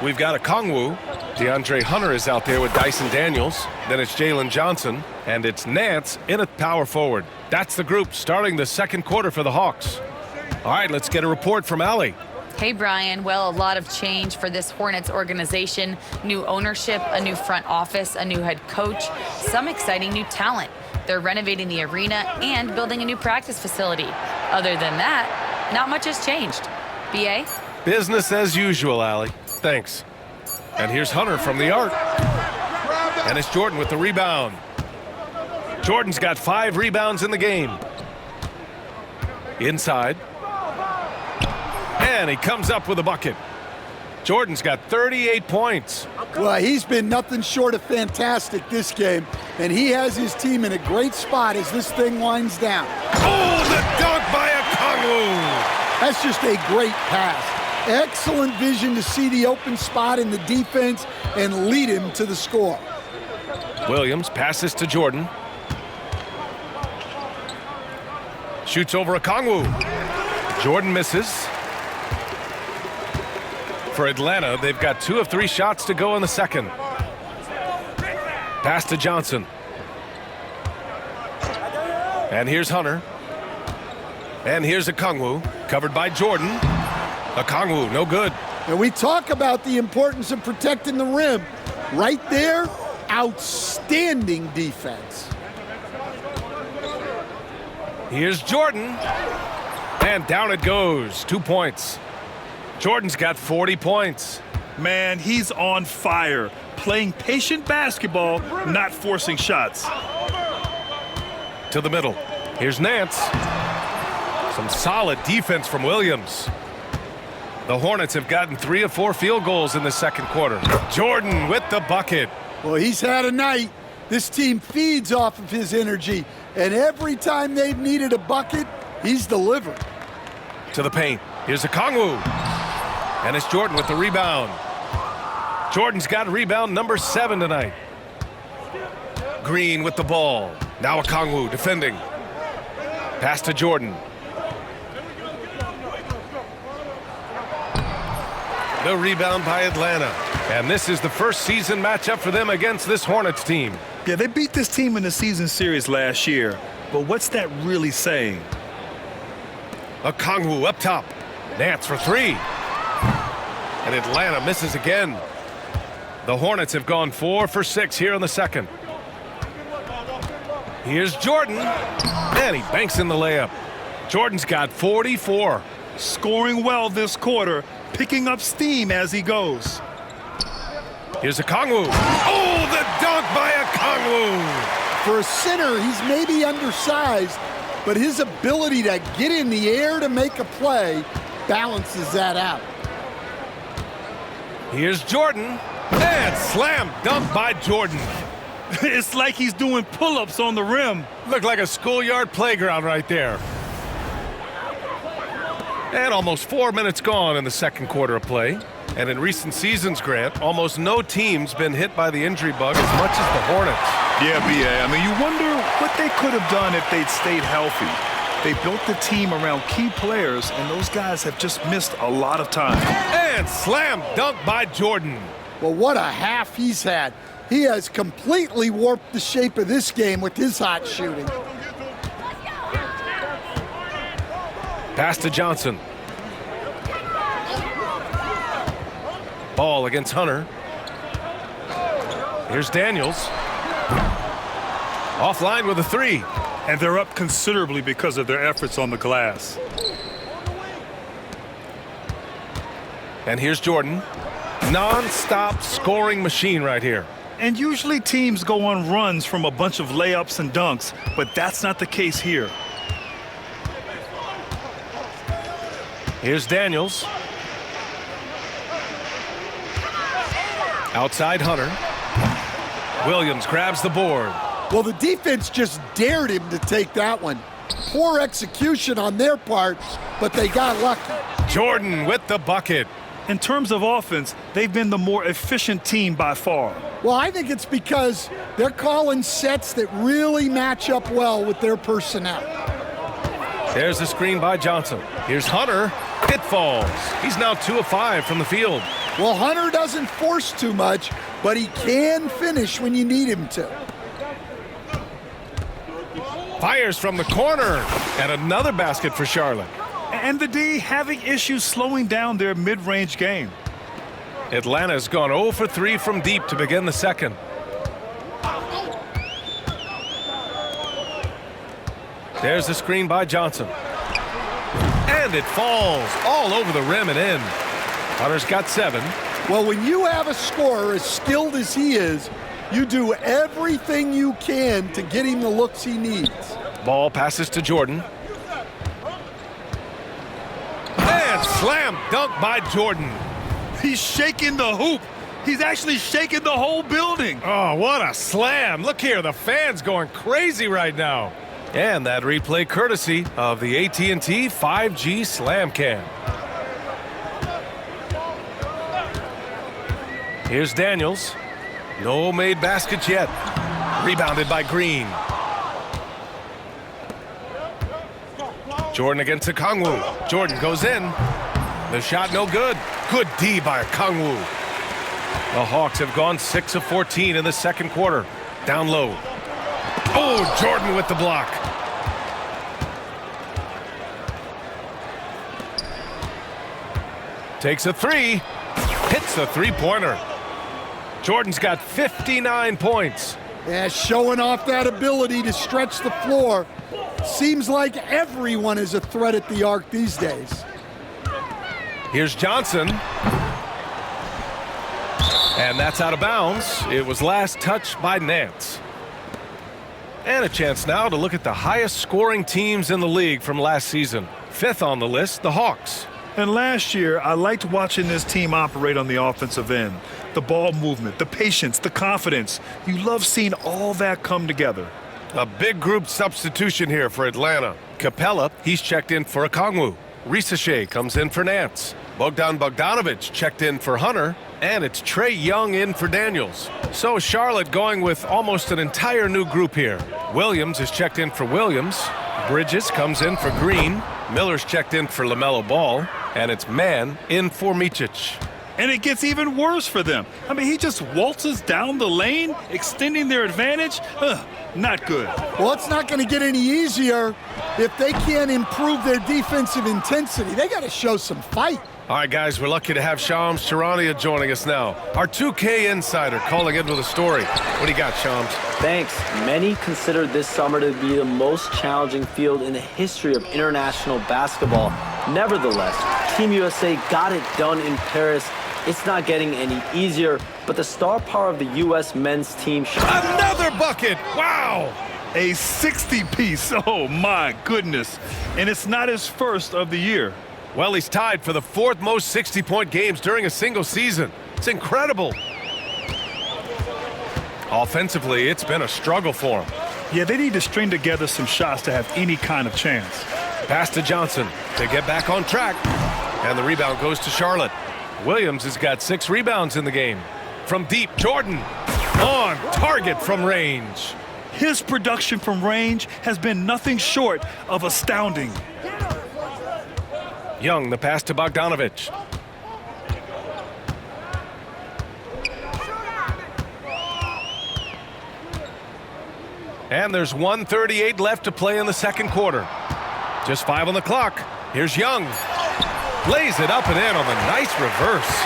We've got a Kongwu. DeAndre Hunter is out there with Dyson Daniels. Then it's Jalen Johnson. And it's Nance in at power forward. That's the group starting the second quarter for the Hawks. All right, let's get a report from Allie.
Hey, Brian. Well, a lot of change for this Hornets organization. New ownership, a new front office, a new head coach, some exciting new talent. They're renovating the arena and building a new practice facility. Other than that, not much has changed. B.A.?
Business as usual, Allie. Thanks. And here's Hunter from the arc. And it's Jordan with the rebound. Jordan's got 5 rebounds in the game. Inside. And he comes up with a bucket. Jordan's got 38 points.
Well, he's been nothing short of fantastic this game, and he has his team in a great spot as this thing winds down.
Oh, the dunk by Okongwu!
That's just a great pass. Excellent vision to see the open spot in the defense and lead him to the score.
Williams passes to Jordan. Shoots over Okongwu. Jordan misses. For Atlanta, they've got 2 of 3 shots to go in the second. Pass to Johnson. And here's Hunter. And here's Okongwu, covered by Jordan. Okongwu, no good.
And we talk about the importance of protecting the rim. Right there, outstanding defense.
Here's Jordan. And down it goes. 2 points. Jordan's got 40 points.
Man, he's on fire, playing patient basketball, not forcing shots.
To the middle. Here's Nance. Some solid defense from Williams. The Hornets have gotten 3 of 4 field goals in the second quarter. Jordan with the bucket.
Well, he's had a night. This team feeds off of his energy, and every time they've needed a bucket, he's delivered.
To the paint. Here's Okongwu. And it's Jordan with the rebound. Jordan's got rebound number 7 tonight. Green with the ball. Now Okongwu defending. Pass to Jordan. The rebound by Atlanta. And this is the first season matchup for them against this Hornets team.
Yeah, they beat this team in the season series last year. But what's that really saying?
Okongwu up top. Nance for 3. And Atlanta misses again. The Hornets have gone 4 for 6 here in the second. Here's Jordan. And he banks in the layup. Jordan's got 44.
Scoring well this quarter, picking up steam as he goes.
Here's Okongwu. Oh, the dunk by Okongwu.
For a center, he's maybe undersized, but his ability to get in the air to make a play balances that out.
Here's Jordan. And slam dunk by Jordan.
It's like he's doing pull-ups on the rim.
Looked like a schoolyard playground right there. And almost 4 minutes gone in the second quarter of play. And in recent seasons, Grant, almost no team's been hit by the injury bug as much as the Hornets.
Yeah, B.A. I mean, you wonder what they could have done if they'd stayed healthy. They built the team around key players, and those guys have just missed a lot of time.
And slam dunk by Jordan.
Well, what a half he's had. He has completely warped the shape of this game with his hot shooting.
Pass to Johnson. Ball against Hunter. Here's Daniels. Offline with a 3.
And they're up considerably because of their efforts on the glass.
And here's Jordan. Non-stop scoring machine right here.
And usually teams go on runs from a bunch of layups and dunks, but that's not the case here.
Here's Daniels. Outside Hunter. Williams grabs the board.
Well, the defense just dared him to take that one. Poor execution on their part, but they got lucky.
Jordan with the bucket.
In terms of offense, they've been the more efficient team by far.
Well, I think it's because they're calling sets that really match up well with their personnel.
There's the screen by Johnson. Here's Hunter. It falls. He's now 2 of 5 from the field.
Well, Hunter doesn't force too much, but he can finish when you need him to.
Fires from the corner. And another basket for Charlotte.
And the D having issues slowing down their mid-range game.
Atlanta's gone 0 for 3 from deep to begin the second. There's the screen by Johnson. And it falls all over the rim and in. Hunter's got 7.
Well, when you have a scorer as skilled as he is, you do everything you can to get him the looks he needs.
Ball passes to Jordan. And slam dunk by Jordan.
He's shaking the hoop. He's actually shaking the whole building.
Oh, what a slam. Look here, the fans going crazy right now. And that replay courtesy of the AT&T 5G Slam Cam. Here's Daniels. No made baskets yet. Rebounded by Green. Jordan against Okongwu. Jordan goes in. The shot no good. Good D by Okongwu. The Hawks have gone 6 of 14 in the second quarter. Down low. Oh, Jordan with the block. Takes a 3. Hits the three-pointer. Jordan's got 59 points.
Yeah, showing off that ability to stretch the floor. Seems like everyone is a threat at the arc these days.
Here's Johnson. And that's out of bounds. It was last touched by Nance. And a chance now to look at the highest scoring teams in the league from last season. 5th on the list, the Hawks.
And last year, I liked watching this team operate on the offensive end. The ball movement, the patience, the confidence. You love seeing all that come together.
A big group substitution here for Atlanta. Capella, he's checked in for Okongwu. Risachet comes in for Nance. Bogdan Bogdanovic checked in for Hunter. And it's Trae Young in for Daniels. So Charlotte going with almost an entire new group here. Williams is checked in for Williams. Bridges comes in for Green. Miller's checked in for LaMelo Ball. And it's Mann in for Micic.
And it gets even worse for them. I mean, he just waltzes down the lane, extending their advantage. Not good.
Well, it's not going to get any easier if they can't improve their defensive intensity. They got to show some fight.
All right, guys, we're lucky to have Shams Charania joining us now. Our 2K insider calling in with a story. What do you got, Shams?
Thanks. Many consider this summer to be the most challenging field in the history of international basketball. Nevertheless, Team USA got it done in Paris. It's not getting any easier, but the star power of the U.S. men's team...
Another bucket! Wow!
A 60-piece. Oh, my goodness. And it's not his first of the year.
Well, he's tied for the 4th most 60-point games during a single season. It's incredible. Offensively, it's been a struggle for him.
Yeah, they need to string together some shots to have any kind of chance.
Pass to Johnson to get back on track. And the rebound goes to Charlotte. Williams has got 6 rebounds in the game. From deep, Jordan on target from range.
His production from range has been nothing short of astounding.
Young, the pass to Bogdanovic. And there's 1:38 left to play in the second quarter. Just 5 on the clock. Here's Young. Lays it up and in on the nice reverse.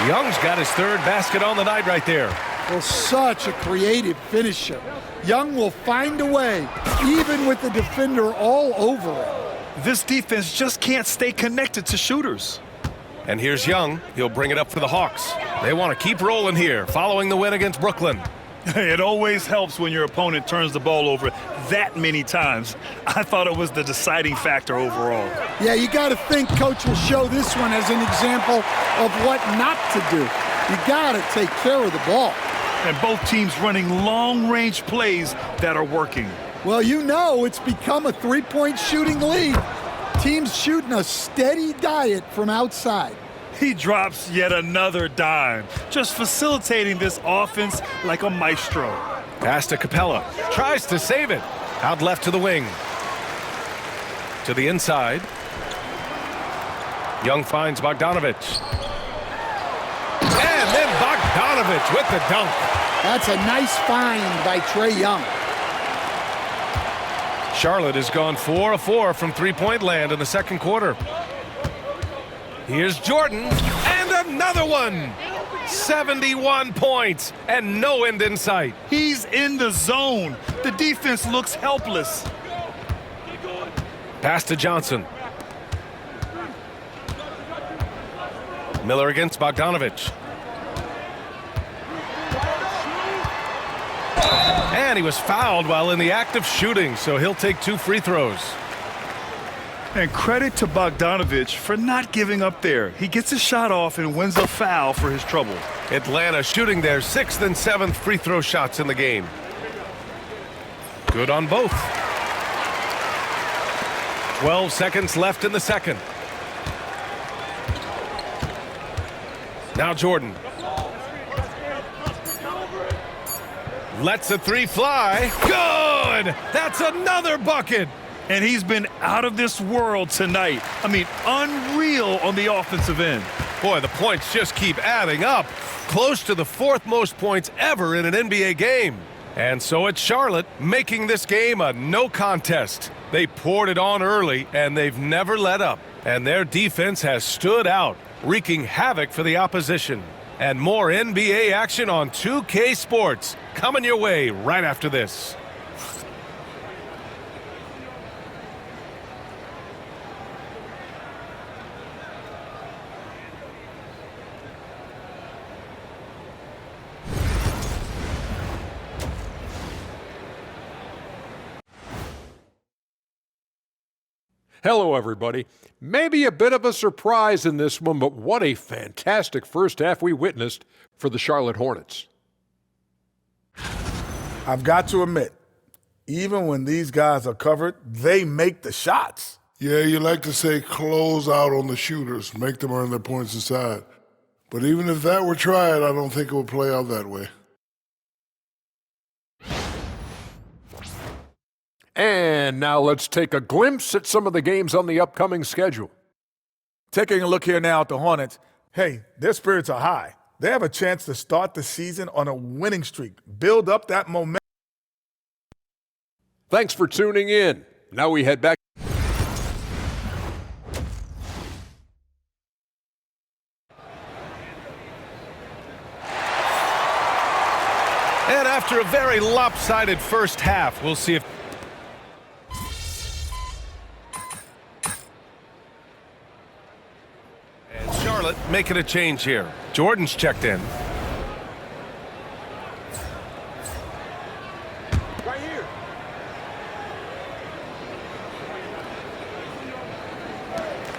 Young's got his 3rd basket on the night right there.
Well, such a creative finisher. Young will find a way, even with the defender all over him.
This defense just can't stay connected to shooters.
And here's Young. He'll bring it up for the Hawks. They want to keep rolling here, following the win against Brooklyn.
It always helps when your opponent turns the ball over that many times. I thought it was the deciding factor overall.
Yeah, you got to think Coach will show this one as an example of what not to do. You got to take care of the ball.
And both teams running long-range plays that are working.
Well, you know it's become a three-point shooting league. Teams shooting a steady diet from outside.
He drops yet another dime, just facilitating this offense like a maestro.
Pass to Capella. Tries to save it. Out left to the wing. To the inside. Young finds Bogdanovic. And then Bogdanovic with the dunk.
That's a nice find by Trae Young.
Charlotte has gone 4 of 4 from three-point land in the second quarter. Here's Jordan, and another one. 71 points, and no end in sight.
He's in the zone. The defense looks helpless.
Pass to Johnson. Miller against Bogdanovic. And he was fouled while in the act of shooting, so he'll take 2 free throws.
And credit to Bogdanovic for not giving up there. He gets his shot off and wins a foul for his trouble.
Atlanta shooting their 6th and 7th free throw shots in the game. Good on both. 12 seconds left in the second. Now Jordan. Lets a 3 fly. Good! That's another bucket!
And he's been out of this world tonight. I mean, unreal on the offensive end.
Boy, the points just keep adding up. Close to the 4th most points ever in an NBA game. And so it's Charlotte making this game a no contest. They poured it on early, and they've never let up. And their defense has stood out, wreaking havoc for the opposition. And more NBA action on 2K Sports coming your way right after this.
Hello, everybody. Maybe a bit of a surprise in this one, but what a fantastic first half we witnessed for the Charlotte Hornets.
I've got to admit, even when these guys are covered, they make the shots.
Yeah, you like to say close out on the shooters, make them earn their points inside. But even if that were tried, I don't think it would play out that way.
And now let's take a glimpse at some of the games on the upcoming schedule.
Taking a look here now at the Hornets, hey, their spirits are high. They have a chance to start the season on a winning streak, build up that momentum.
Thanks for tuning in. Now we head back.
And after a very lopsided first half, we'll see if Charlotte making a change here. Jordan's checked in.
Right here.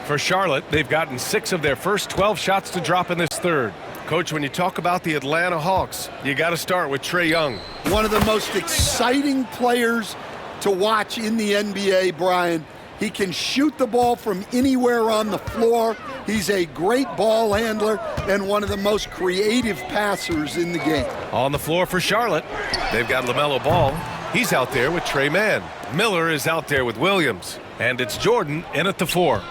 For Charlotte, they've gotten 6 of their first 12 shots to drop in this third. Coach, when you talk about the Atlanta Hawks, you got to start with Trae Young.
One of the most exciting players to watch in the NBA, Brian. He can shoot the ball from anywhere on the floor. He's a great ball handler and one of the most creative passers in the game.
On the floor for Charlotte, they've got LaMelo Ball. He's out there with Trey Mann. Miller is out there with Williams. And it's Jordan in at the 4.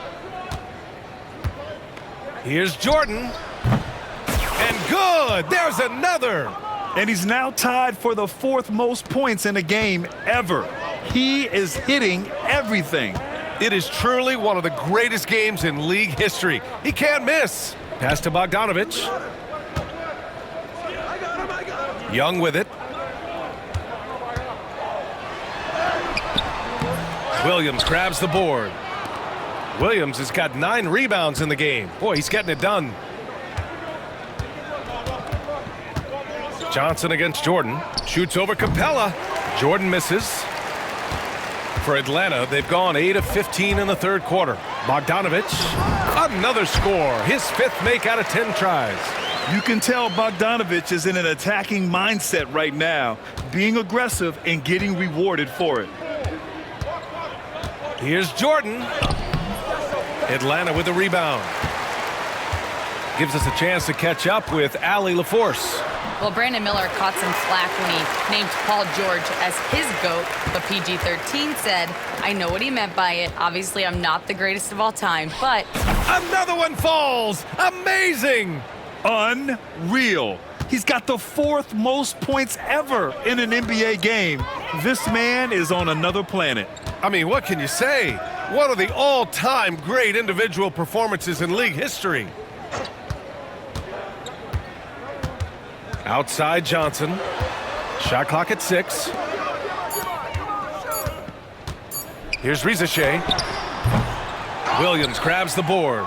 Here's Jordan. And good! There's another!
And he's now tied for the 4th most points in a game ever. He is hitting everything.
It is truly one of the greatest games in league history. He can't miss. Pass to Bogdanovich. Young with it. Williams grabs the board. Williams has got 9 rebounds in the game. Boy, he's getting it done. Johnson against Jordan. Shoots over Capella. Jordan misses. For Atlanta, they've gone 8 of 15 in the third quarter. Bogdanovich, another score. His 5th make out of 10 tries.
You can tell Bogdanovich is in an attacking mindset right now, being aggressive and getting rewarded for it.
Here's Jordan. Atlanta with a rebound. Gives us a chance to catch up with Allie LaForce.
Well, Brandon Miller caught some flack when he named Paul George as his GOAT, but PG-13 said, I know what he meant by it. Obviously, I'm not the greatest of all time, but...
Another one falls! Amazing!
Unreal. He's got the 4th most points ever in an NBA game. This man is on another planet.
I mean, what can you say? One of the all-time great individual performances in league history. Outside Johnson. Shot clock at 6. Here's Rizachet. Williams grabs the board.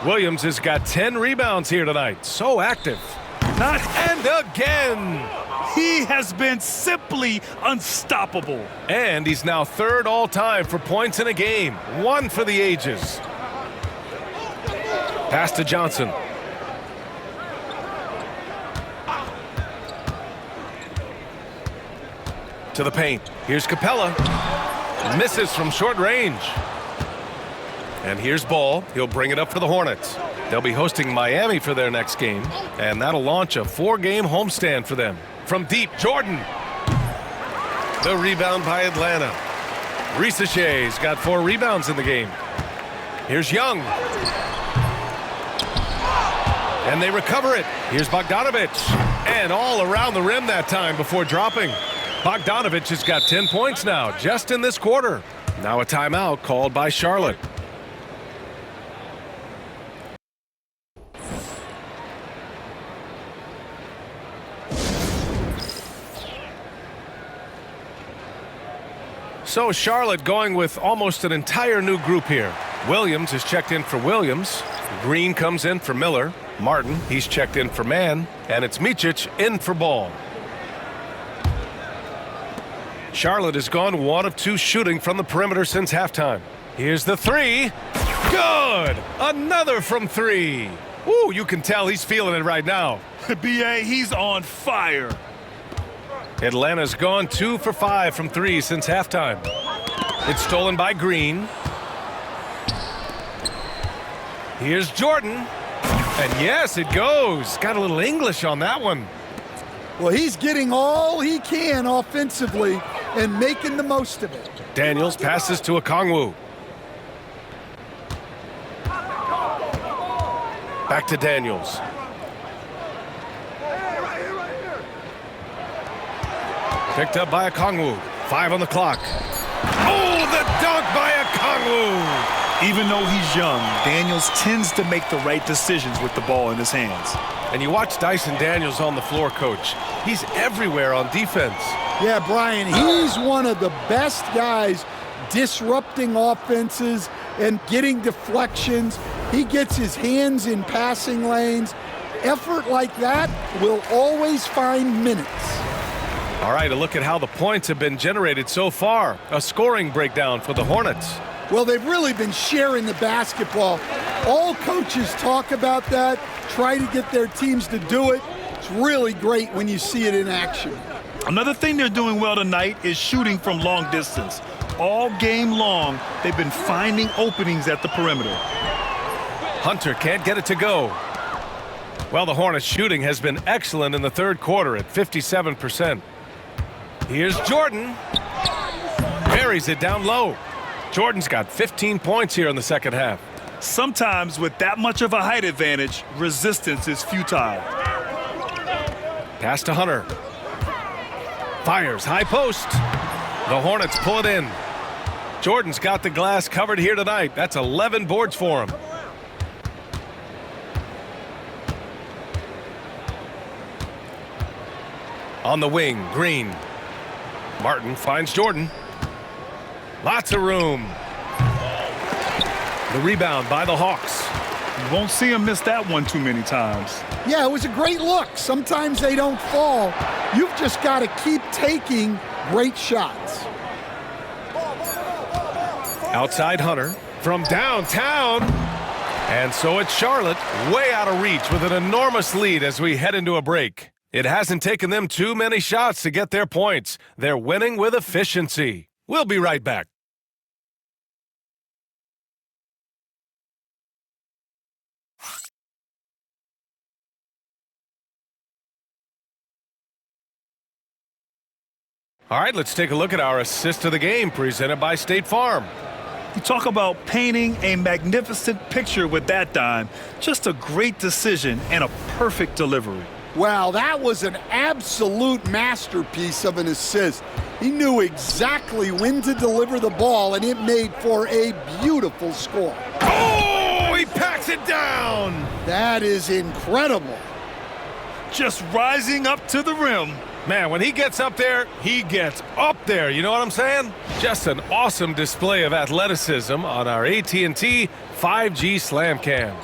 Williams has got 10 rebounds here tonight. So active. And again.
He has been simply unstoppable.
And he's now 3rd all-time for points in a game. 1 for the ages. Pass to Johnson. To the paint. Here's Capella. Misses from short range. And here's Ball. He'll bring it up for the Hornets. They'll be hosting Miami for their next game, and that'll launch a 4-game homestand for them. From deep, Jordan. The rebound by Atlanta. Rizachet's got 4 rebounds in the game. Here's Young. And they recover it. Here's Bogdanovich. And all around the rim that time before dropping. Bogdanovich has got 10 points now, just in this quarter. Now a timeout called by Charlotte. So Charlotte going with almost an entire new group here. Williams is checked in for Williams. Green comes in for Miller. Martin, he's checked in for Mann. And it's Micic in for Ball. Charlotte has gone 1 of 2 shooting from the perimeter since halftime. Here's the three. Good! Another from three. Ooh, you can tell he's feeling it right now.
B.A., he's on fire.
Atlanta's gone 2 for 5 from three since halftime. It's stolen by Green. Here's Jordan. And yes, it goes. Got a little English on that one.
Well, he's getting all he can offensively and making the most of it.
Daniels passes to Okongwu. Back to Daniels. Picked up by Okongwu. 5 on the clock. Oh, the dunk by Okongwu!
Even though he's young, Daniels tends to make the right decisions with the ball in his hands.
And you watch Dyson Daniels on the floor, Coach. He's everywhere on defense.
Yeah, Brian, he's one of the best guys disrupting offenses and getting deflections. He gets his hands in passing lanes. Effort like that will always find minutes.
All right, a look at how the points have been generated so far. A scoring breakdown for the Hornets.
Well, they've really been sharing the basketball. All coaches talk about that, try to get their teams to do it. It's really great when you see it in action.
Another thing they're doing well tonight is shooting from long distance. All game long, they've been finding openings at the perimeter.
Hunter can't get it to go. Well, the Hornets' shooting has been excellent in the third quarter at 57%. Here's Jordan. Buries it down low. Jordan's got 15 points here in the second half.
Sometimes with that much of a height advantage, resistance is futile.
Pass to Hunter. Fires, high post. The Hornets pull it in. Jordan's got the glass covered here tonight. That's 11 boards for him. On the wing, Green. Martin finds Jordan. Lots of room. The rebound by the Hawks.
You won't see him miss that one too many times.
Yeah, it was a great look. Sometimes they don't fall. You've just got to keep taking great shots.
Outside Hunter from downtown. And so it's Charlotte way out of reach with an enormous lead as we head into a break. It hasn't taken them too many shots to get their points. They're winning with efficiency. We'll be right back. All right, let's take a look at our assist of the game presented by State Farm.
You talk about painting a magnificent picture with that dime. Just a great decision and a perfect delivery.
Wow, that was an absolute masterpiece of an assist. He knew exactly when to deliver the ball, and it made for a beautiful score.
Oh, he packs it down.
That is incredible.
Just rising up to the rim.
Man, when he gets up there, he gets up there. You know what I'm saying? Just an awesome display of athleticism on our AT&T 5G Slam Cam.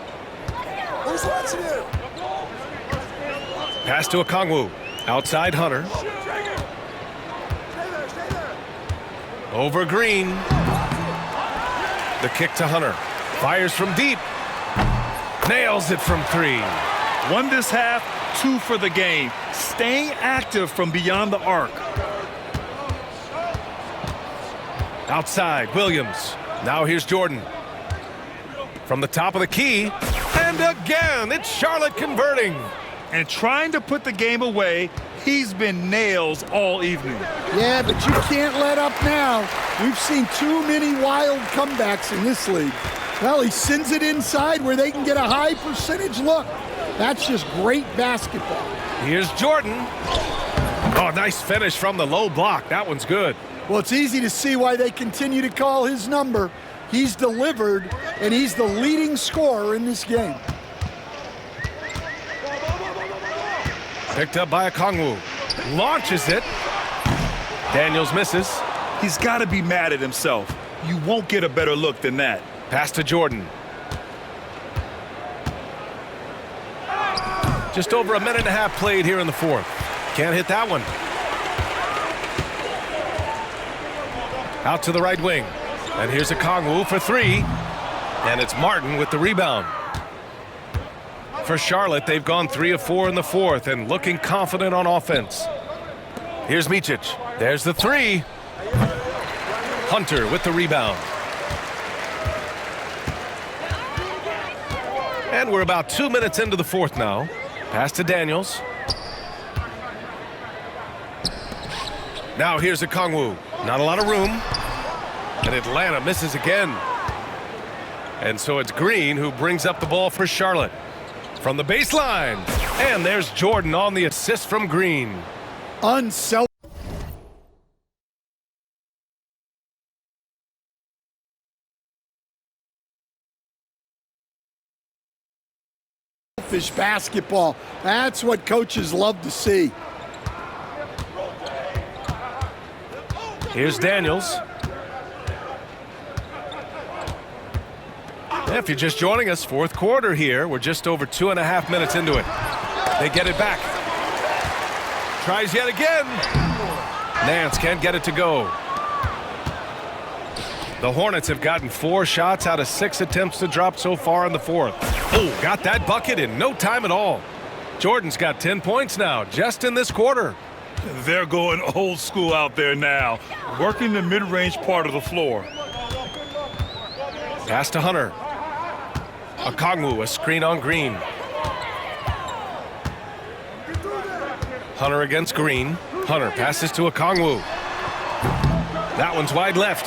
Who's watching you?
Pass to Okongwu. Outside Hunter. Over Green. The kick to Hunter. Fires from deep. Nails it from three.
Won this half, 2 for the game. Staying active from beyond the arc.
Outside, Williams. Now here's Jordan. From the top of the key. And again, it's Charlotte converting.
And trying to put the game away, he's been nails all evening.
Yeah, but you can't let up now. We've seen too many wild comebacks in this league. Well, he sends it inside where they can get a high percentage look. That's just great basketball.
Here's Jordan. Oh, nice finish from the low block. That one's good.
Well, it's easy to see why they continue to call his number. He's delivered, and he's the leading scorer in this game.
Picked up by Okongwu. Launches it. Daniels misses.
He's got to be mad at himself. You won't get a better look than that.
Pass to Jordan. Just over a minute and a half played here in the fourth. Can't hit that one. Out to the right wing. And here's a Kongwu for three. And it's Martin with the rebound. For Charlotte, they've gone 3 of 4 in the fourth and looking confident on offense. Here's Micic. There's the three. Hunter with the rebound. And we're about 2 minutes into the fourth now. Pass to Daniels. Now here's a Kongwu. Not a lot of room. And Atlanta misses again. And so it's Green who brings up the ball for Charlotte. From the baseline. And there's Jordan on the assist from Green.
Unselfish basketball. That's what coaches love to see.
Here's Daniels. If you're just joining us, fourth quarter here. We're just over 2.5 minutes into it. They get it back. Tries yet again. Nance can't get it to go. The Hornets have gotten 4 shots out of 6 attempts to drop so far in the fourth. Oh, got that bucket in no time at all. Jordan's got 10 points now, just in this quarter.
They're going old school out there now, working the mid-range part of the floor.
Pass to Hunter. Okongwu, a screen on Green. Hunter against Green. Hunter passes to Okongwu. That one's wide left.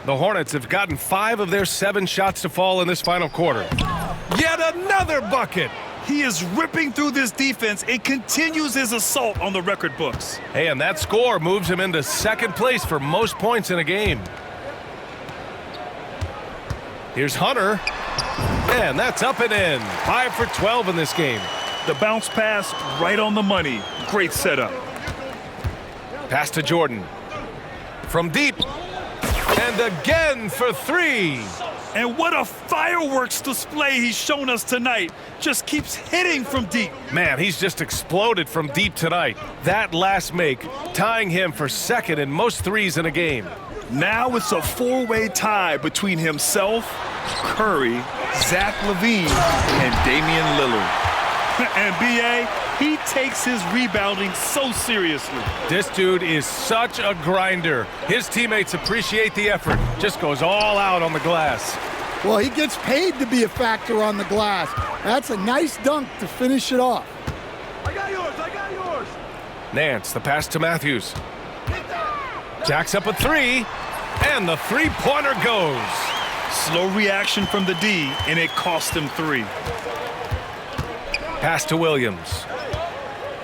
The Hornets have gotten 5 of their 7 shots to fall in this final quarter. Yet another bucket.
He is ripping through this defense and continues his assault on the record books.
Hey, and that score moves him into second place for most points in a game. Here's Hunter. And that's up and in. 5 for 12 in this game.
The bounce pass right on the money. Great setup.
Pass to Jordan. From deep. And again for 3.
And what a fireworks display he's shown us tonight. Just keeps hitting from deep.
Man, he's just exploded from deep tonight. That last make tying him for second in most threes in a game.
Now it's a 4-way tie between himself, Curry, Zach LaVine, and Damian Lillard. And B.A., he takes his rebounding so seriously.
This dude is such a grinder. His teammates appreciate the effort. Just goes all out on the glass.
Well, he gets paid to be a factor on the glass. That's a nice dunk to finish it off.
I got yours.
Nance, the pass to Matthews. Jacks up a 3, and the three-pointer goes.
Slow reaction from the D, and it cost him 3.
Pass to Williams.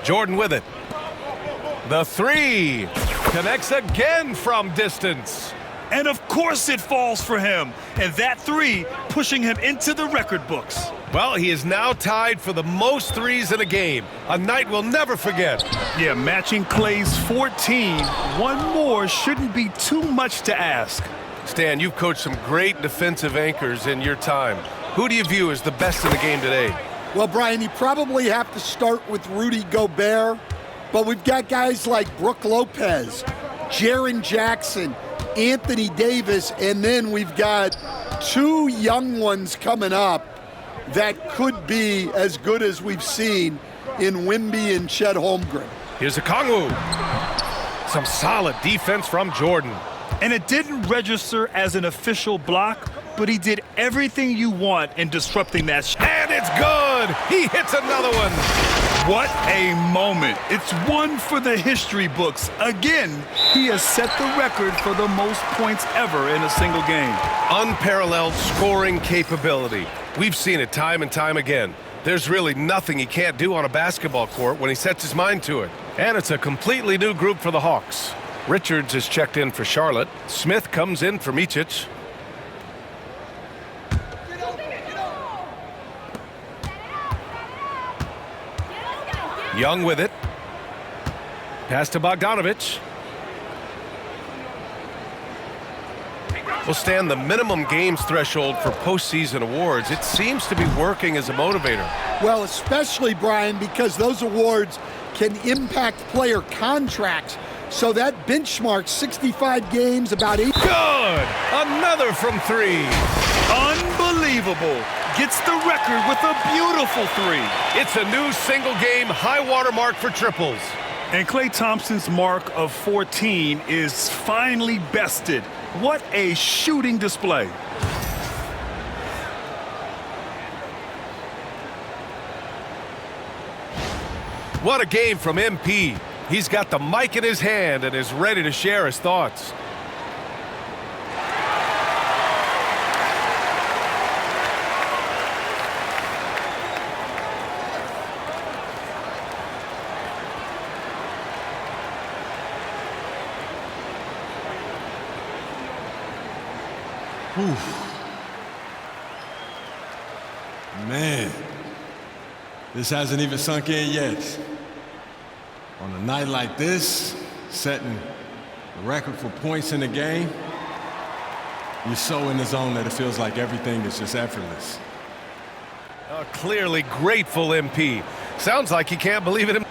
Jordan with it. The 3 connects again from distance.
And of course it falls for him. And that 3 pushing him into the record books.
Well, he is now tied for the most threes in a game. A night we'll never forget.
Yeah, matching Clay's 14. One more shouldn't be too much to ask.
Stan, you've coached some great defensive anchors in your time. Who do you view as the best in the game today?
Well, Brian, you probably have to start with Rudy Gobert, but we've got guys like Brook Lopez, Jaren Jackson, Anthony Davis, and then we've got 2 young ones coming up that could be as good as we've seen in Wemby and Chet Holmgren.
Here's a Kongwu. Some solid defense from Jordan.
And it didn't register as an official block, but he did everything you want in disrupting that shot.
And it's good! He hits another one.
What a moment. It's one for the history books. Again, he has set the record for the most points ever in a single game.
Unparalleled scoring capability. We've seen it time and time again. There's really nothing he can't do on a basketball court when he sets his mind to it. And it's a completely new group for the Hawks. Richards is checked in for Charlotte. Smith comes in for Micic. Young with it. Pass to Bogdanovich. Will stand the minimum games threshold for postseason awards. It seems to be working as a motivator.
Well, especially, Brian, because those awards can impact player contracts. So that benchmark 65 games, about 8.
Good! Another from 3.
Unbelievable. Gets the record with a beautiful 3.
It's a new single-game high-water mark for triples.
And Klay Thompson's mark of 14 is finally bested. What a shooting display.
What a game from MP. He's got the mic in his hand and is ready to share his thoughts.
Man, this hasn't even sunk in yet. On a night like this, setting a record for points in the game, you're so in the zone that it feels like everything is just effortless.
Clearly grateful MP. Sounds like he can't believe it.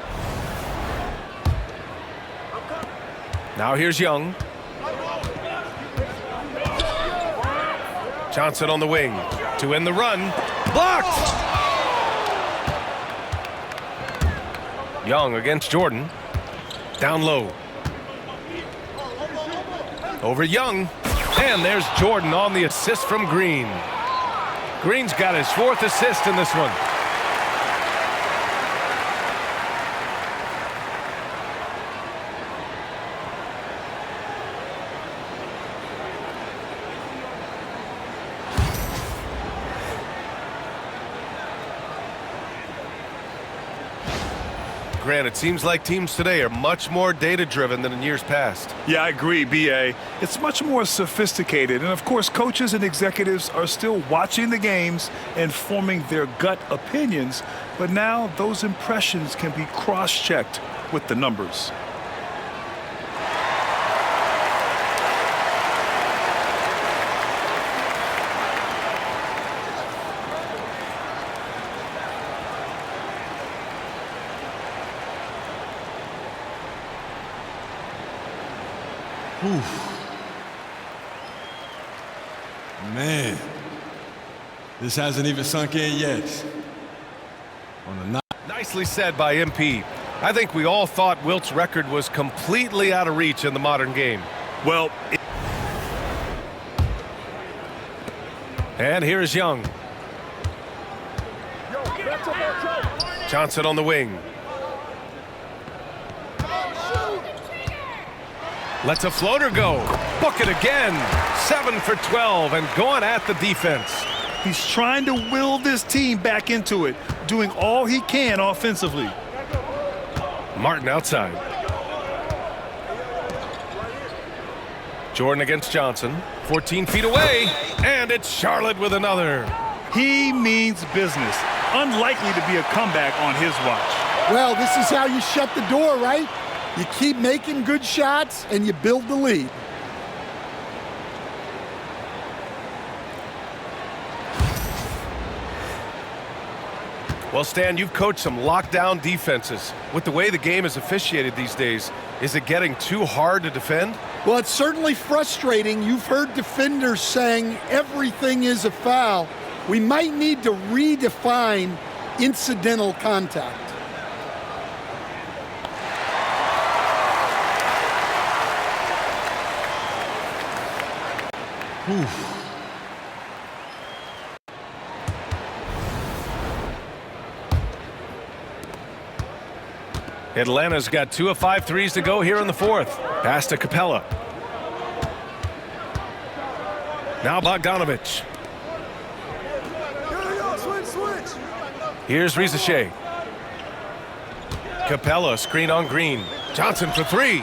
Now here's Young. Johnson on the wing to end the run. Blocked! Young against Jordan. Down low. Over Young. And there's Jordan on the assist from Green. Green's got his 4th assist in this one. Grant, it seems like teams today are much more data-driven than in years past.
Yeah, I agree, B.A. It's much more sophisticated. And, of course, coaches and executives are still watching the games and forming their gut opinions. But now those impressions can be cross-checked with the numbers.
Man, this hasn't even sunk in yet.
Nicely said by MP. I think we all thought Wilt's record was completely out of reach in the modern game.
Well,
and here's Young. Johnson on the wing. Lets a floater go. Book it again. 7 for 12 and going at the defense.
He's trying to will this team back into it, doing all he can offensively.
Martin outside. Jordan against Johnson. 14 feet away. And it's Charlotte with another.
He means business. Unlikely to be a comeback on his watch.
Well, this is how you shut the door, right? You keep making good shots, and you build the lead.
Well, Stan, you've coached some lockdown defenses. With the way the game is officiated these days, is it getting too hard to defend?
Well, it's certainly frustrating. You've heard defenders saying everything is a foul. We might need to redefine incidental contact.
Atlanta's got 2 of 5 threes to go here in the 4th. Pass to Capella. Now Bogdanovich. Here's Rizachet. Capella, screen on Green. Johnson for 3.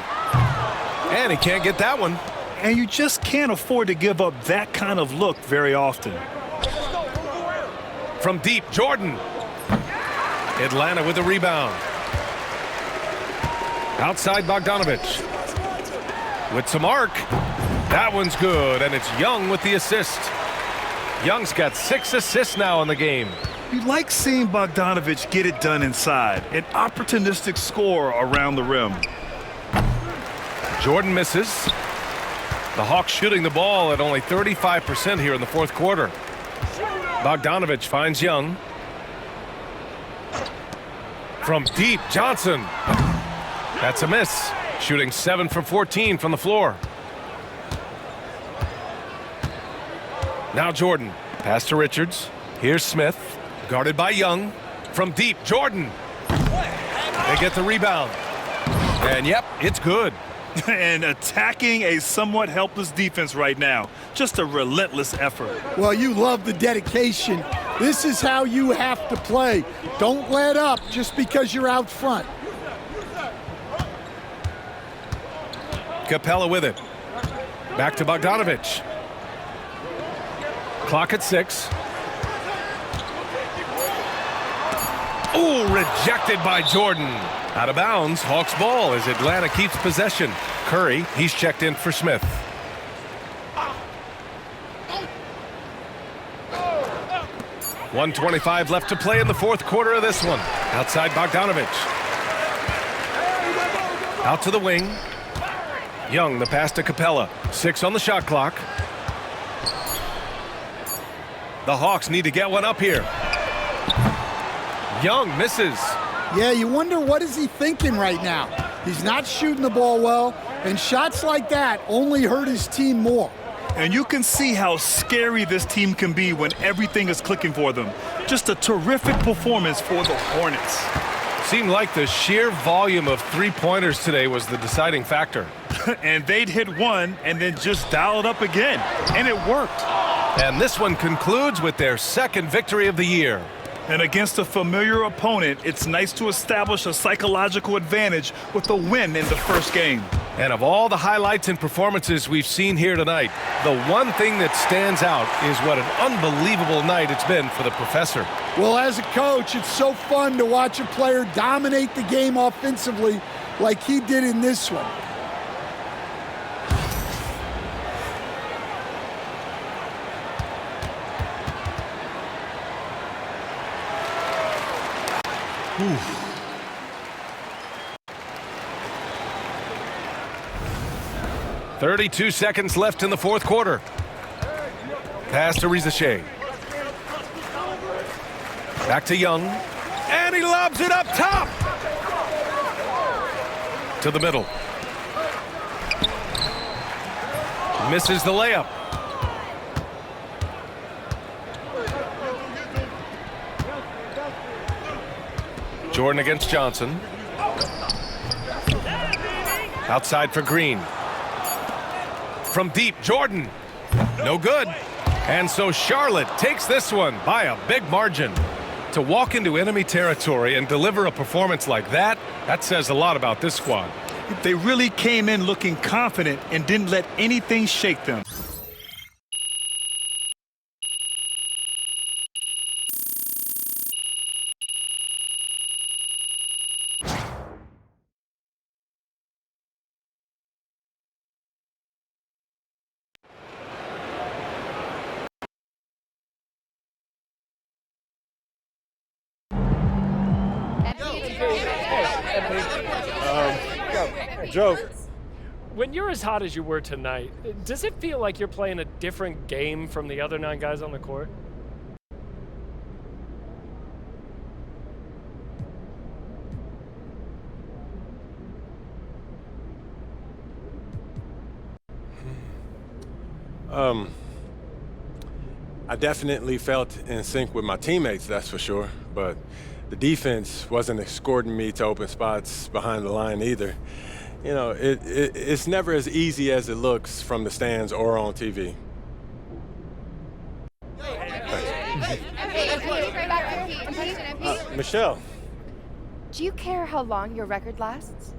And he can't get that one.
And you just can't afford to give up that kind of look very often.
From deep, Jordan. Atlanta with the rebound. Outside Bogdanovich. With some arc. That one's good, and it's Young with the assist. Young's got 6 assists now in the game.
You like seeing Bogdanovich get it done inside. An opportunistic score around the rim.
Jordan misses. The Hawks shooting the ball at only 35% here in the fourth quarter. Bogdanovich finds Young. From deep, Johnson. That's a miss. Shooting 7 for 14 from the floor. Now Jordan. Pass to Richards. Here's Smith. Guarded by Young. From deep, Jordan. They get the rebound. And yep, it's good.
And attacking a somewhat helpless defense right now. Just a relentless effort.
Well, you love the dedication. This is how you have to play. Don't let up just because you're out front.
Capella with it. Back to Bogdanovich. Clock at 6. Ooh, rejected by Jordan. Out of bounds, Hawks ball as Atlanta keeps possession. Curry, he's checked in for Smith. .125 left to play in the fourth quarter of this one. Outside Bogdanovich. Out to the wing. Young, the pass to Capella. 6 on the shot clock. The Hawks need to get one up here. Young misses.
Yeah, you wonder what is he thinking right now. He's not shooting the ball well, and shots like that only hurt his team more.
And you can see how scary this team can be when everything is clicking for them. Just a terrific performance for the Hornets.
Seemed like the sheer volume of three-pointers today was the deciding factor.
And they'd hit one and then just dial it up again. And it worked.
And this one concludes with their second victory of the year.
And against a familiar opponent, it's nice to establish a psychological advantage with a win in the first game.
And of all the highlights and performances we've seen here tonight, the one thing that stands out is what an unbelievable night it's been for the professor.
Well, as a coach, it's so fun to watch a player dominate the game offensively like he did in this one.
Oof. .32 seconds left in the fourth quarter. Pass to Rizachet. Back to Young. And he lobs it up top. To the middle. Misses the layup. Jordan against Johnson. Outside for Green. From deep, Jordan. No good. And so Charlotte takes this one by a big margin. To walk into enemy territory and deliver a performance like that, that says a lot about this squad.
They really came in looking confident and didn't let anything shake them.
Joe.
When you're as hot as you were tonight, does it feel like you're playing a different game from the other 9 guys on the court?
I definitely felt in sync with my teammates, that's for sure. But the defense wasn't escorting me to open spots behind the line either. You know, it's never as easy as it looks from the stands or on TV. Michelle.
Do you care how long your record lasts?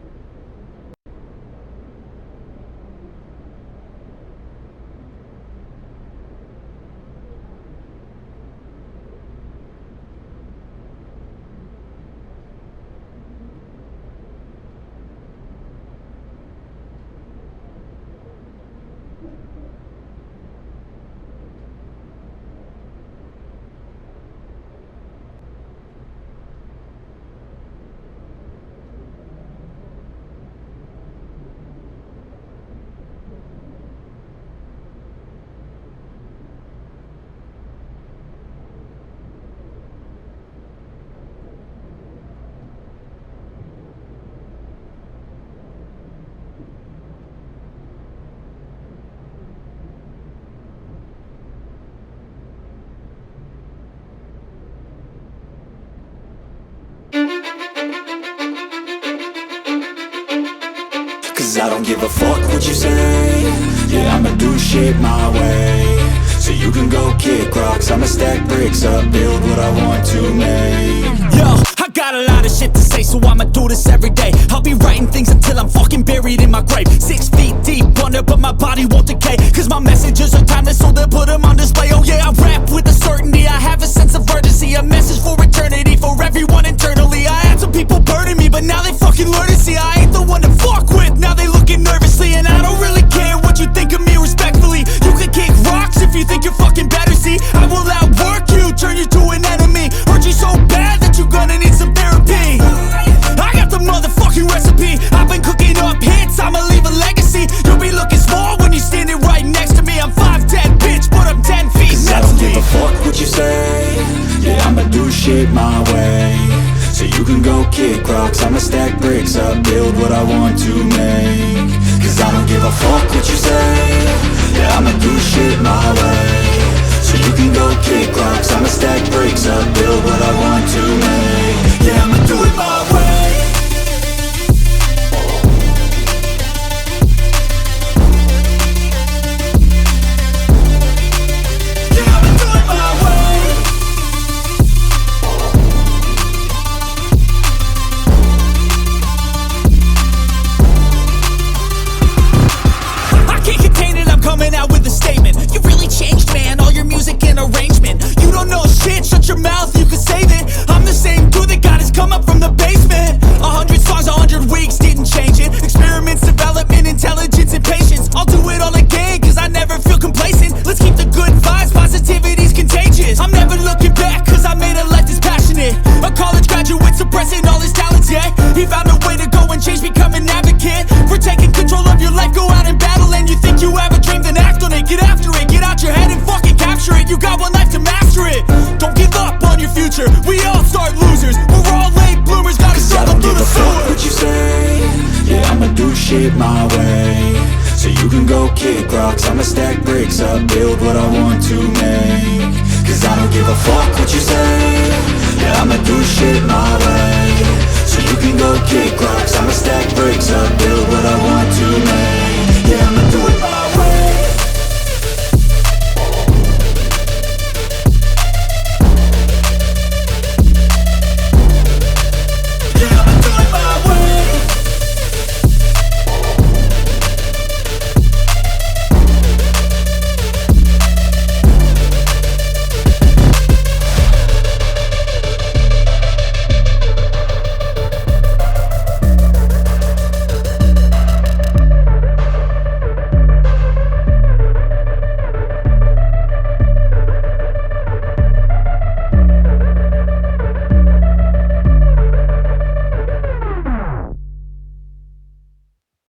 Cause I don't give a fuck what you say. Yeah, I'ma do shit my way. So you can go kick rocks, I'ma stack bricks up, build what I want to make.
Yo, I got a lot of shit to say, so I'ma do this every day. I'll be writing things until I'm fucking buried in my grave. 6 feet deep under, but my body won't decay. Cause my messages are timeless, so they'll put them on display. Oh yeah, I rap with a certainty, I have a sense of urgency. A message for eternity, for everyone internally. I had some people burning me, but now they fucking learn to see I ain't the one to fuck with, now they looking nervously. And I don't really care what you think of me respectfully. You can kick rocks if you think you're fucking better, see. I will outwork you, turn you to an enemy. Hurt you so bad that you're gonna need some therapy. I got the motherfucking recipe. I've been cooking up hits, I'ma leave a legacy. You'll be looking small when you're standing right next to me. I'm 5'10", bitch, but I'm 10 feet
Cause I don't give a fuck what you say. Yeah, I'ma do shit my way. So you can go kick rocks, I'ma stack bricks up, build what I want to make. Cause I don't give a fuck what you say. Yeah, I'ma do shit my way. So you can go kick rocks, I'ma stack bricks up, build what I want to make. Yeah, I'ma do it my way.
Coming out with a statement. You really changed, man, all your music and arrangement. You don't know shit, shut your mouth, you can save it. I'm the same dude that got his come up from the basement. 100 songs, 100 weeks, didn't change it. Experiments, development, intelligence, and patience. I'll do it all again, cause I never feel complacent. Let's keep the good vibes, positivity's contagious. I'm never looking back, cause I made a life that's passionate. A college graduate suppressing all his talents, yeah. He found a way to go and change, become an advocate. For taking control of your life, go out and battle. And you think you have a dream, then act on it. Get after it, get out your head and fucking capture it. You got one life to master it. Don't give up on your future, we all start losers. We're all late bloomers, gotta struggle through the sewer.
What you say? Yeah, I'ma do shit my way. So you can go kick rocks, I'ma stack bricks up, build what I want to make. Cause I don't give a fuck what you say. Yeah, I'ma do shit my way. So you can go kick rocks, I'ma stack